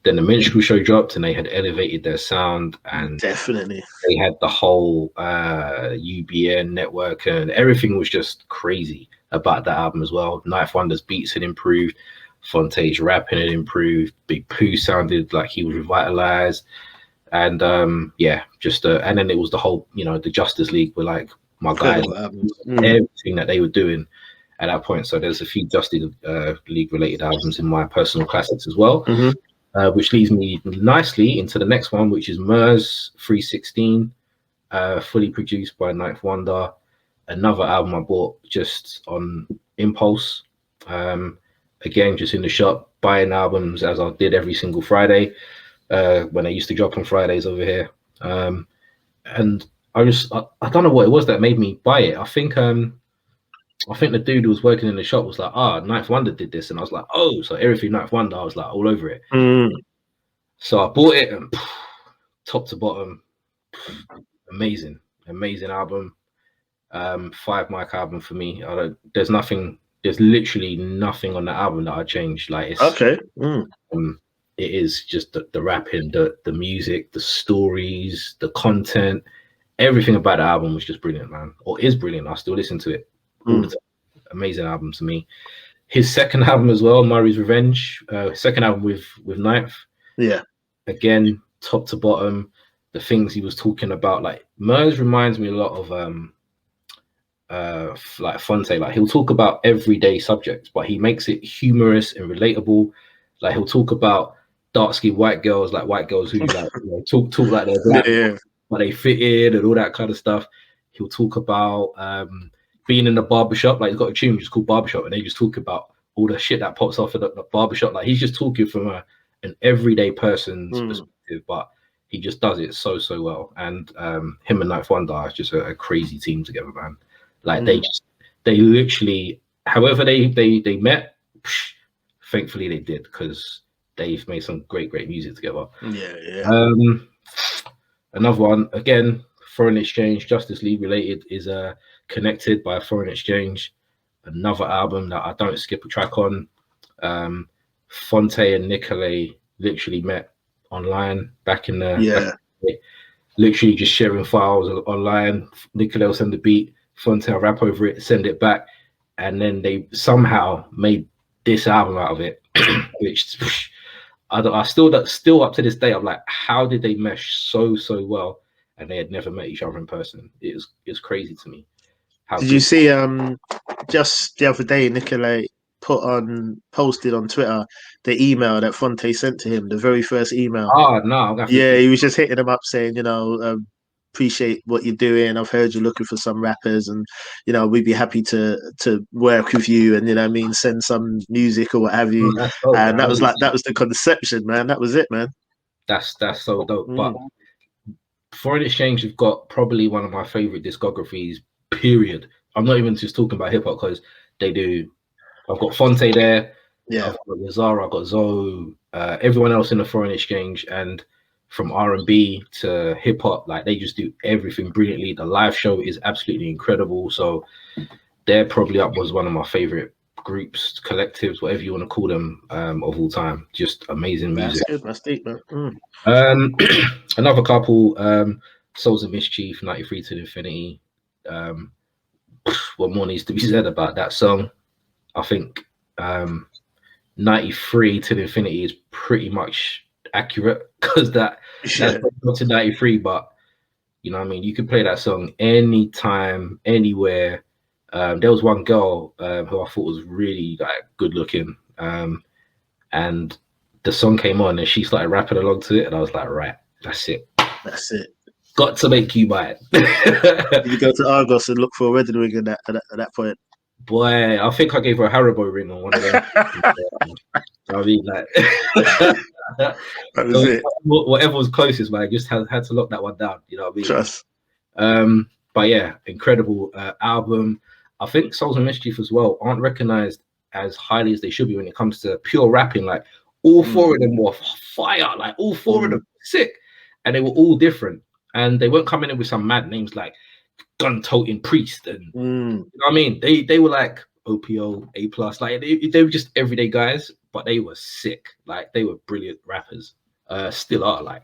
Then the Minstrel Show dropped, and they had elevated their sound, and definitely they had the whole UBN network, and everything was just crazy about that album as well. Knife Wonder's beats had improved. Fonte's rapping had improved. Big Pooh sounded like he was revitalized, and and then it was the whole, the Justice League were like my guys, everything that they were doing at that point. So there's a few Justice League related albums in my personal classics as well, which leads me nicely into the next one, which is Mkh's 316, fully produced by Knife Wonder. Another album I bought just on impulse. Again, just in the shop, buying albums as I did every single Friday when I used to drop on Fridays over here. and I don't know what it was that made me buy it. I think the dude who was working in the shop was like, Ninth Wonder did this, and I was like, oh, so everything Ninth Wonder, I was like all over it. So I bought it, and top to bottom, amazing album. 5 mic album for me. There's literally nothing on the album that I changed. Like, it's okay. It is just the rapping, the music, the stories, the content, everything about the album was just brilliant, man. Or is brilliant. I still listen to it all the time. Amazing album to me. His second album as well, Murray's Revenge, second album with Ninth. Yeah. Again, top to bottom, the things he was talking about. Like, Murs reminds me a lot of like Fonte. Like, he'll talk about everyday subjects, but he makes it humorous and relatable. Like, he'll talk about dark-skinned white girls who like talk like they're black, but they fit in and all that kind of stuff. He'll talk about being in the barbershop. Like, he's got a tune just called Barbershop, and they just talk about all the shit that pops off in the barbershop. Like, he's just talking from an everyday person's perspective, but he just does it so well. And him and Ninth Wonder is just a crazy team together, man. Like, they literally, however they met, thankfully they did, because they've made some great music together. Another one, again, Foreign Exchange, Justice League related, is Connected by Foreign Exchange. Another album that I don't skip a track on. Fonte and Nicolay literally met online back in the literally just sharing files online. Nicolay will send the beat, Fonte will rap over it, send it back, and then they somehow made this album out of it, which I still up to this day, I'm like, how did they mesh so well, and they had never met each other in person? It's crazy to me. Did you see just the other day, Nicolay posted on Twitter the email that Fonte sent to him, the very first email? Oh no! He was just hitting him up saying, appreciate what you're doing. I've heard you're looking for some rappers, and we'd be happy to work with you, and send some music or what have you. And that was the conception, man. That was it, man. That's so dope. But Foreign Exchange have got probably one of my favorite discographies, period. I'm not even just talking about hip hop, because they do. I've got Fonte there. Yeah. I've got Lazara, I've got Zoe, everyone else in the Foreign Exchange, and from R&B to hip hop, like, they just do everything brilliantly. The live show is absolutely incredible. So they're probably up was one of my favorite groups, collectives, whatever you want to call them, of all time. Just amazing music. That's deep, man. Another couple, Souls of Mischief, 93 to Infinity. What more needs to be said about that song? I think 93 to Infinity is pretty much accurate, because that's not to 93, but you know what I mean, you could play that song anytime, anywhere. There was one girl who I thought was really good looking, and the song came on and she started rapping along to it, and I was like, right, that's it. Got to make you buy it. Did you go to Argos and look for a wedding ring at that point? Boy, I think I gave her a Haribo ring on one of them. I mean, like, that was it. Whatever was closest, man, I just had to lock that one down. You know what I mean? Trust. But yeah, incredible album. I think Souls of Mischief as well aren't recognized as highly as they should be when it comes to pure rapping. Like, all four of them were fire. Like, all four of them were sick, and they were all different. And they weren't coming in with some mad names like Gun-Toting Priest, and you know what I mean? They were like OPO, A+, like they were just everyday guys, but they were sick. Like, they were brilliant rappers. Still are, like.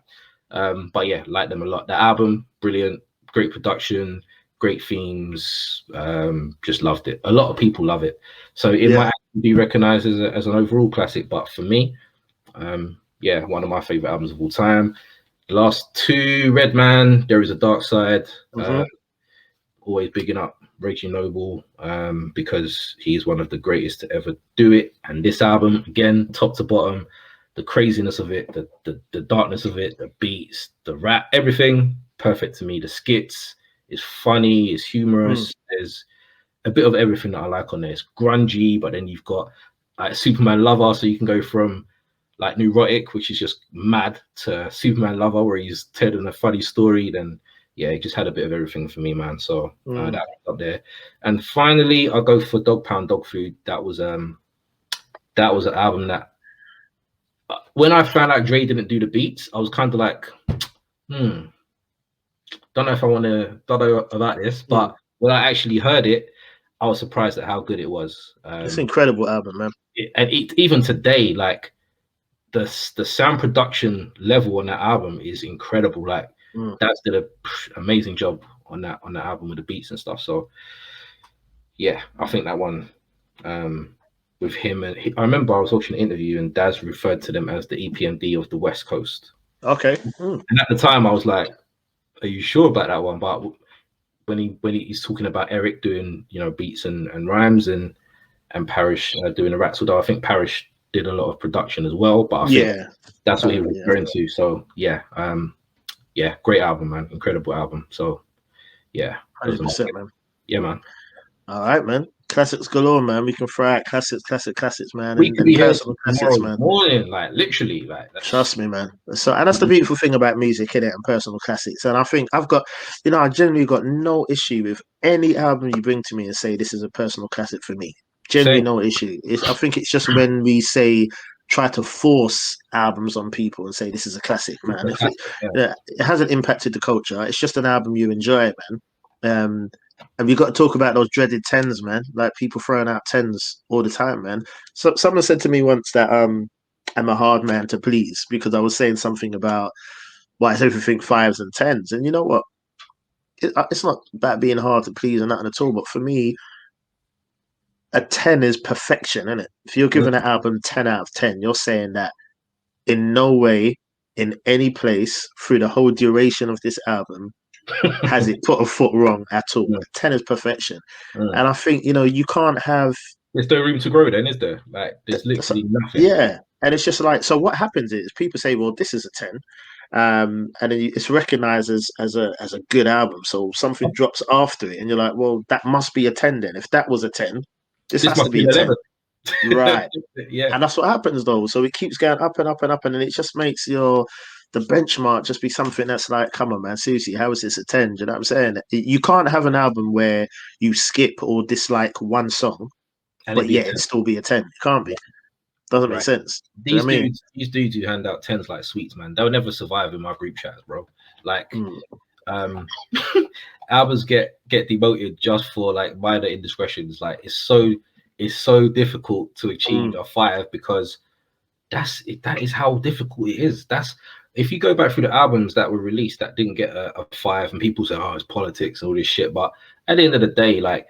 But yeah, like them a lot. The album, brilliant, great production, great themes. Just loved it. A lot of people love it, so it might be recognized as an overall classic. But for me, one of my favorite albums of all time. The last two, Redman, There Is a Dark Side. Always bigging up Reggie Noble, because he's one of the greatest to ever do it. And this album, again, top to bottom, the craziness of it, the darkness of it, the beats, the rap, everything perfect to me. The skits is funny, it's humorous. There's a bit of everything that I like on there. It's grungy, but then you've got like Superman Lover, so you can go from like Neurotic, which is just mad, to Superman Lover, where he's telling a funny story. Then yeah, he just had a bit of everything for me, man. So that was up there. And finally, I'll go for Dog Pound Dog Food. That was an album that when I found out Dre didn't do the beats, I was kind of like, don't know if I want to know about this, but when I actually heard it, I was surprised at how good it was. It's an incredible album, man. Even today, like the sound production level on that album is incredible. Like Daz did an amazing job on that album with the beats and stuff. So yeah, I think that one with him and I remember I was watching an interview and Daz referred to them as the EP&D of the West Coast. Okay. And at the time I was like, are you sure about that one? But when he's talking about Eric doing, you know, beats and rhymes and Parrish doing the raps, although I think Parrish did a lot of production as well, but I think that's what he was referring to. So yeah, great album, man, incredible album. So yeah, 100%, man. Yeah, man. All right, man. Classics galore, man. We can fry out classics, man. We could be here classics, man. Morning, like literally, like trust me, man. So, and that's the beautiful thing about music, innit, and personal classics. And I think I've got, you know, I generally got no issue with any album you bring to me and say this is a personal classic for me. Generally, no issue. I think it's just when we try to force albums on people and say this is a classic, man. It hasn't impacted the culture. It's just an album you enjoy, man. And we've got to talk about those dreaded 10s, man. Like people throwing out 10s all the time, man. So someone said to me once that I'm a hard man to please because I was saying something about why is everything 5s and 10s. And you know what? It's not about being hard to please or nothing at all. But for me, a 10 is perfection, isn't it? If you're giving an album 10 out of 10, you're saying that in no way, in any place, through the whole duration of this album, has it put a foot wrong at all. 10 is perfection. And I think, you know, you can't have... There's no room to grow then, is there? Like, there's literally nothing. Yeah. And it's just like, so what happens is people say, well, this is a 10. And it's recognized as a good album. So something drops after it and you're like, well, that must be a 10 then. If that was a 10, this has to be a 10. Right. Yeah. And that's what happens though. So it keeps going up and up and up, and it just makes the benchmark just be something that's like, come on, man, seriously, how is this a 10? Do you know what I'm saying? You can't have an album where you skip or dislike one song, but yet it'd still be a 10. It can't be. Doesn't make sense. These dudes who hand out 10s like sweets, man, they'll never survive in my group chats, bro. Like, albums get demoted just for like minor indiscretions. Like, it's so difficult to achieve a 5 because that is how difficult it is. If you go back through the albums that were released that didn't get a 5, and people say, oh, it's politics and all this shit, but at the end of the day, like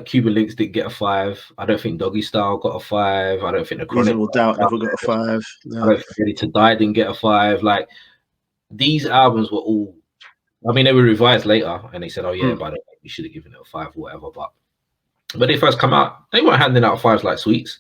Cuban Links didn't get a 5. I don't think Doggy Style got a 5. I don't think the Chronic Doubt never got a 5. No. I don't think Ready to Die didn't get a 5. Like, these albums were all, I mean, they were revised later and they said, oh yeah, by the way, we should have given it a 5 or whatever. But when they first come out, they weren't handing out 5s like sweets.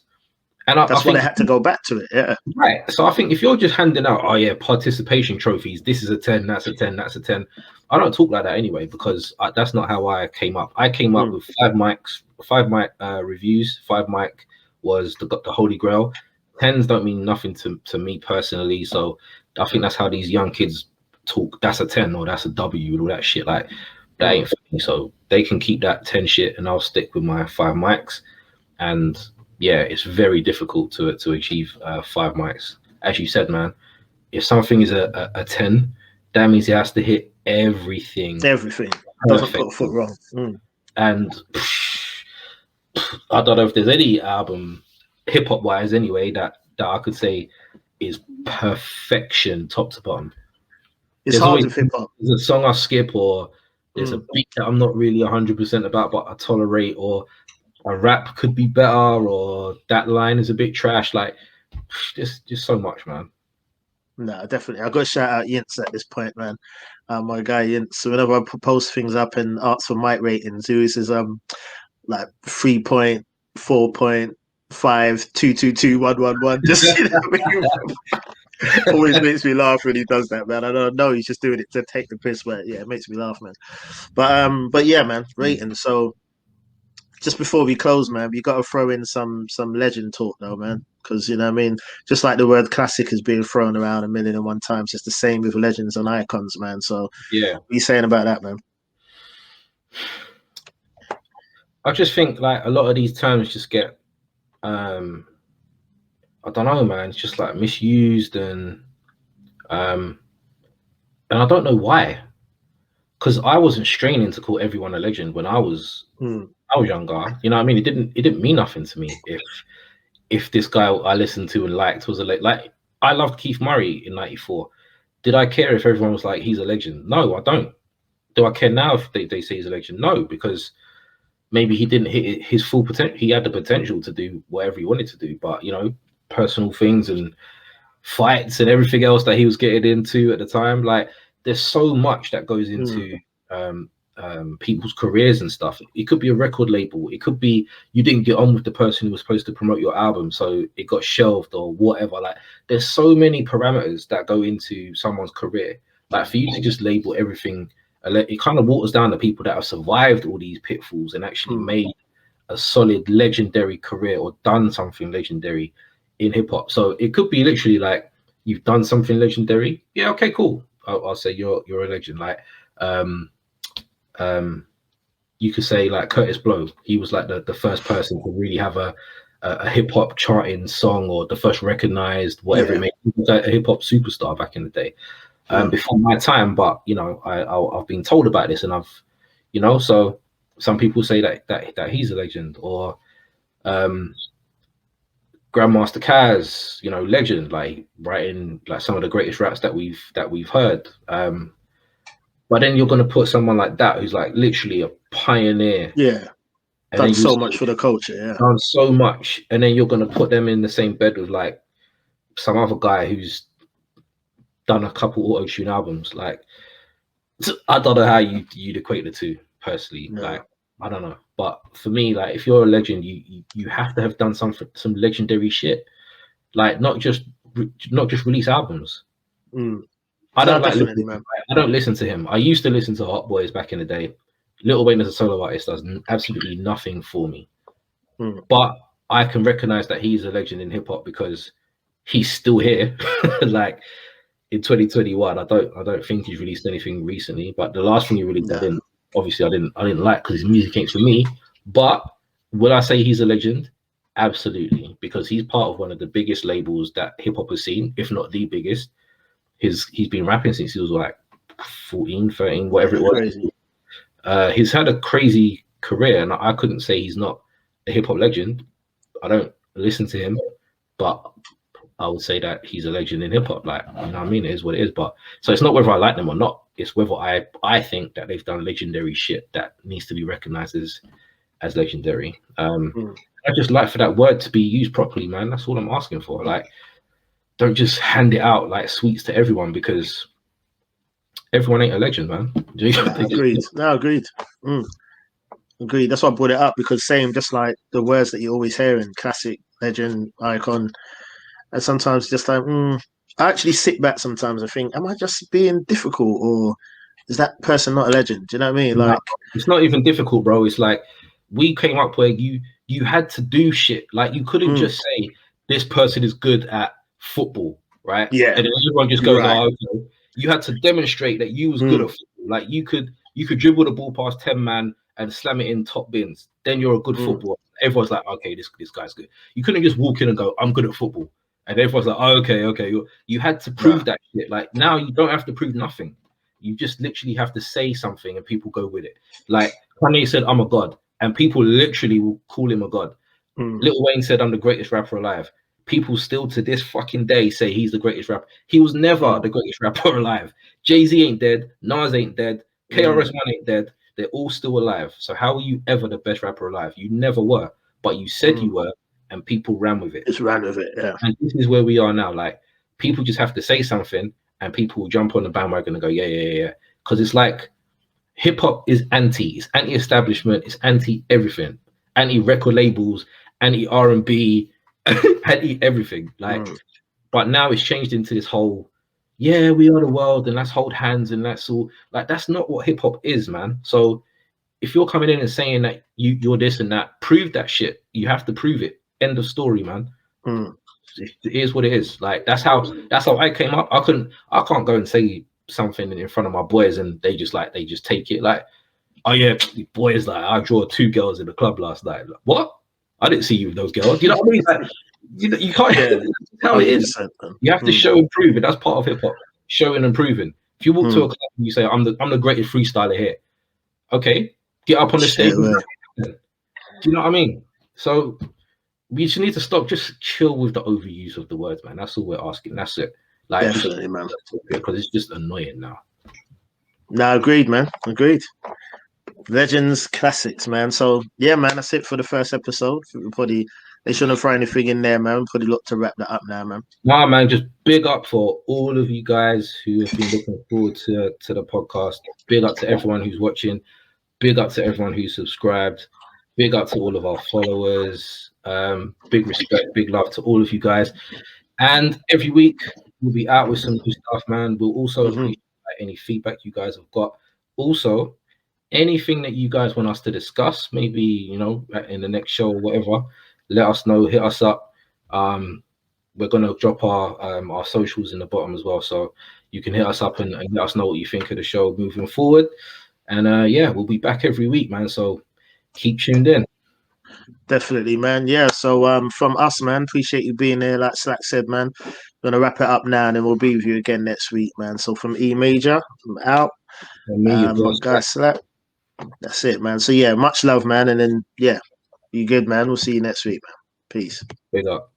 And that's why they had to go back to it, yeah. Right. So I think if you're just handing out, oh yeah, participation trophies, this is a 10, that's a 10, that's a 10. I don't talk like that anyway because that's not how I came up. I came up with 5 mic reviews. 5 mic was the holy grail. 10s don't mean nothing to me personally. So I think that's how these young kids talk. That's a 10 or that's a W and all that shit. Like, that ain't funny. So they can keep that 10 shit and I'll stick with my 5 mics. And yeah, it's very difficult to achieve 5 mics. As you said, man, if something is a 10, that means it has to hit everything. Everything. Doesn't put a foot wrong. And I don't know if there's any album, hip-hop wise anyway, that I could say is perfection top to bottom. It's hard with hip-hop. There's a song I skip, or there's a beat that I'm not really 100% about, but I tolerate, or a rap could be better, or that line is a bit trash. Like, just so much, man. No, definitely. I've got to shout out Yints at this point, man. My guy Yints. So whenever I post things up and ask for mic ratings, he always says like 3 point, 4 point, 5, 2, 2, 2, 1, 1, 1. Just always makes me laugh when he does that, man. I don't know, he's just doing it to take the piss, but yeah, it makes me laugh, man. But yeah, man, rating. So just before we close, man, we got to throw in some legend talk, though, man. Because, you know what I mean? Just like the word classic is being thrown around 1,000,001 times, it's the same with legends and icons, man. So, Yeah. what are you saying about that, man? I just think like a lot of these terms just get, I don't know, man. It's just like misused and I don't know why. Because I wasn't straining to call everyone a legend when I was younger. You know what I mean? It didn't mean nothing to me if this guy I listened to and liked was like I loved Keith Murray in '94. Did I care if everyone was like he's a legend? No, I don't. Do I care now if they say he's a legend? No, because maybe he didn't hit his full potential. He had the potential to do whatever he wanted to do, but you know, personal things and fights and everything else that he was getting into at the time, like there's so much that goes into people's careers and stuff. It could be a record label, it could be you didn't get on with the person who was supposed to promote your album, so it got shelved or whatever. Like there's so many parameters that go into someone's career. Like for you to just label everything, it kind of waters down the people that have survived all these pitfalls and actually made a solid legendary career or done something legendary in hip hop. So it could be literally like you've done something legendary. Yeah, okay, cool. I'll say you're a legend. Like you could say like Curtis Blow. He was like the first person to really have a hip hop charting song, or the first recognized whatever it may be. He was like a hip hop superstar back in the day. Before my time, but you know, I've been told about this, and I've, you know, so some people say that he's a legend, or Grandmaster Caz, you know, legend, like writing like some of the greatest raps that we've heard. But then you're gonna put someone like that who's like literally a pioneer. Yeah. And done so much for the culture, done so much, and then you're gonna put them in the same bed with like some other guy who's done a couple auto-tune albums. Like I don't know how you'd equate the two personally. No. Like I don't know, but for me, like if you're a legend, you have to have done some legendary shit. Like not just release albums. I don't I don't listen to him. I used to listen to Hot Boys back in the day. Lil Wayne as a solo artist does absolutely nothing for me. But I can recognize that he's a legend in hip hop because he's still here. Like in 2021, I don't think he's released anything recently. But the last thing he released, I didn't like because his music ain't for me. But will I say he's a legend? Absolutely, because he's part of one of the biggest labels that hip hop has seen, if not the biggest. He's been rapping since he was like 14, 13, whatever it was. Crazy. He's had a crazy career, and I couldn't say he's not a hip hop legend. I don't listen to him, but I would say that he's a legend in hip hop. Like, you know what I mean? It is what it is. But so it's not whether I like them or not. It's whether I think that they've done legendary shit that needs to be recognized as legendary. I just like for that word to be used properly, man. That's all I'm asking for. Like, don't just hand it out like sweets to everyone, because everyone ain't a legend, man. Agreed. No, agreed. Agreed. That's why I brought it up, because same, just like the words that you always hear in classic, legend, icon, and sometimes just like, I actually sit back sometimes and think, am I just being difficult, or is that person not a legend? Do you know what I mean? Like, it's not even difficult, bro. It's like we came up where you had to do shit. Like you couldn't just say this person is good at football, right? Yeah. And then everyone just goes, oh, okay. You had to demonstrate that you was good at football. Like you could dribble the ball past 10 man and slam it in top bins. Then you're a good footballer. Everyone's like, okay, this guy's good. You couldn't just walk in and go, I'm good at football. And everyone's like, oh, okay. You had to prove that shit. Like now you don't have to prove nothing. You just literally have to say something and people go with it. Like Kanye said, I'm a god, and people literally will call him a god. Lil Wayne said, I'm the greatest rapper alive. People still to this fucking day say he's the greatest rapper. He was never the greatest rapper alive. Jay-Z ain't dead. Nas ain't dead. KRS-One ain't dead. They're all still alive. So how are you ever the best rapper alive? You never were, but you said you were, and people ran with it. Just ran with it, yeah. And this is where we are now. Like people just have to say something, and people will jump on the bandwagon and go, yeah. Because it's like hip hop is it's anti-establishment, it's anti-everything, anti-record labels, anti-R&B, anti-everything. Like, but now it's changed into this whole, yeah, we are the world, and let's hold hands, and that's all. Like, that's not what hip hop is, man. So if you're coming in and saying that you're this and that, prove that shit. You have to prove it. End of story, man. it is what it is. Like that's how I came up. I can't go and say something in front of my boys and they just take it like, oh yeah, boys, like I draw 2 girls in the club last night. Like, what? I didn't see you with those girls. You know what I mean? Like, you can't. Yeah, that's how it is. You have to show and prove it. That's part of hip hop. Showing and proving. If you walk to a club and you say, I'm the greatest freestyler here, okay, get up on the stage. Do you know what I mean? So we just need to stop. Just chill with the overuse of the words, man. That's all we're asking. That's it. Like, definitely, man. Because it's just annoying now. No, agreed, man. Agreed. Legends, classics, man. So yeah, man, that's it for the first episode. Probably they shouldn't throw anything in there, man. Probably look to wrap that up now, man. Nah, man, just big up for all of you guys who have been looking forward to the podcast. Big up to everyone who's watching. Big up to everyone who's subscribed. Big up to all of our followers. Big respect, big love to all of you guys. And every week we'll be out with some new stuff, man. We'll also appreciate any feedback you guys have got. Also, anything that you guys want us to discuss, maybe, you know, in the next show or whatever, let us know, hit us up. We're gonna drop our socials in the bottom as well, so you can hit us up and let us know what you think of the show moving forward. And yeah, we'll be back every week, man. So keep tuned in. Definitely, man. Yeah. So from us, man, appreciate you being there. Like Slack said, man, gonna wrap it up now, and then we'll be with you again next week, man. So from E Major, I'm out. Guy Slack. That's it, man. So yeah, much love, man. And then yeah, you good, man. We'll see you next week, man. Peace. Big up.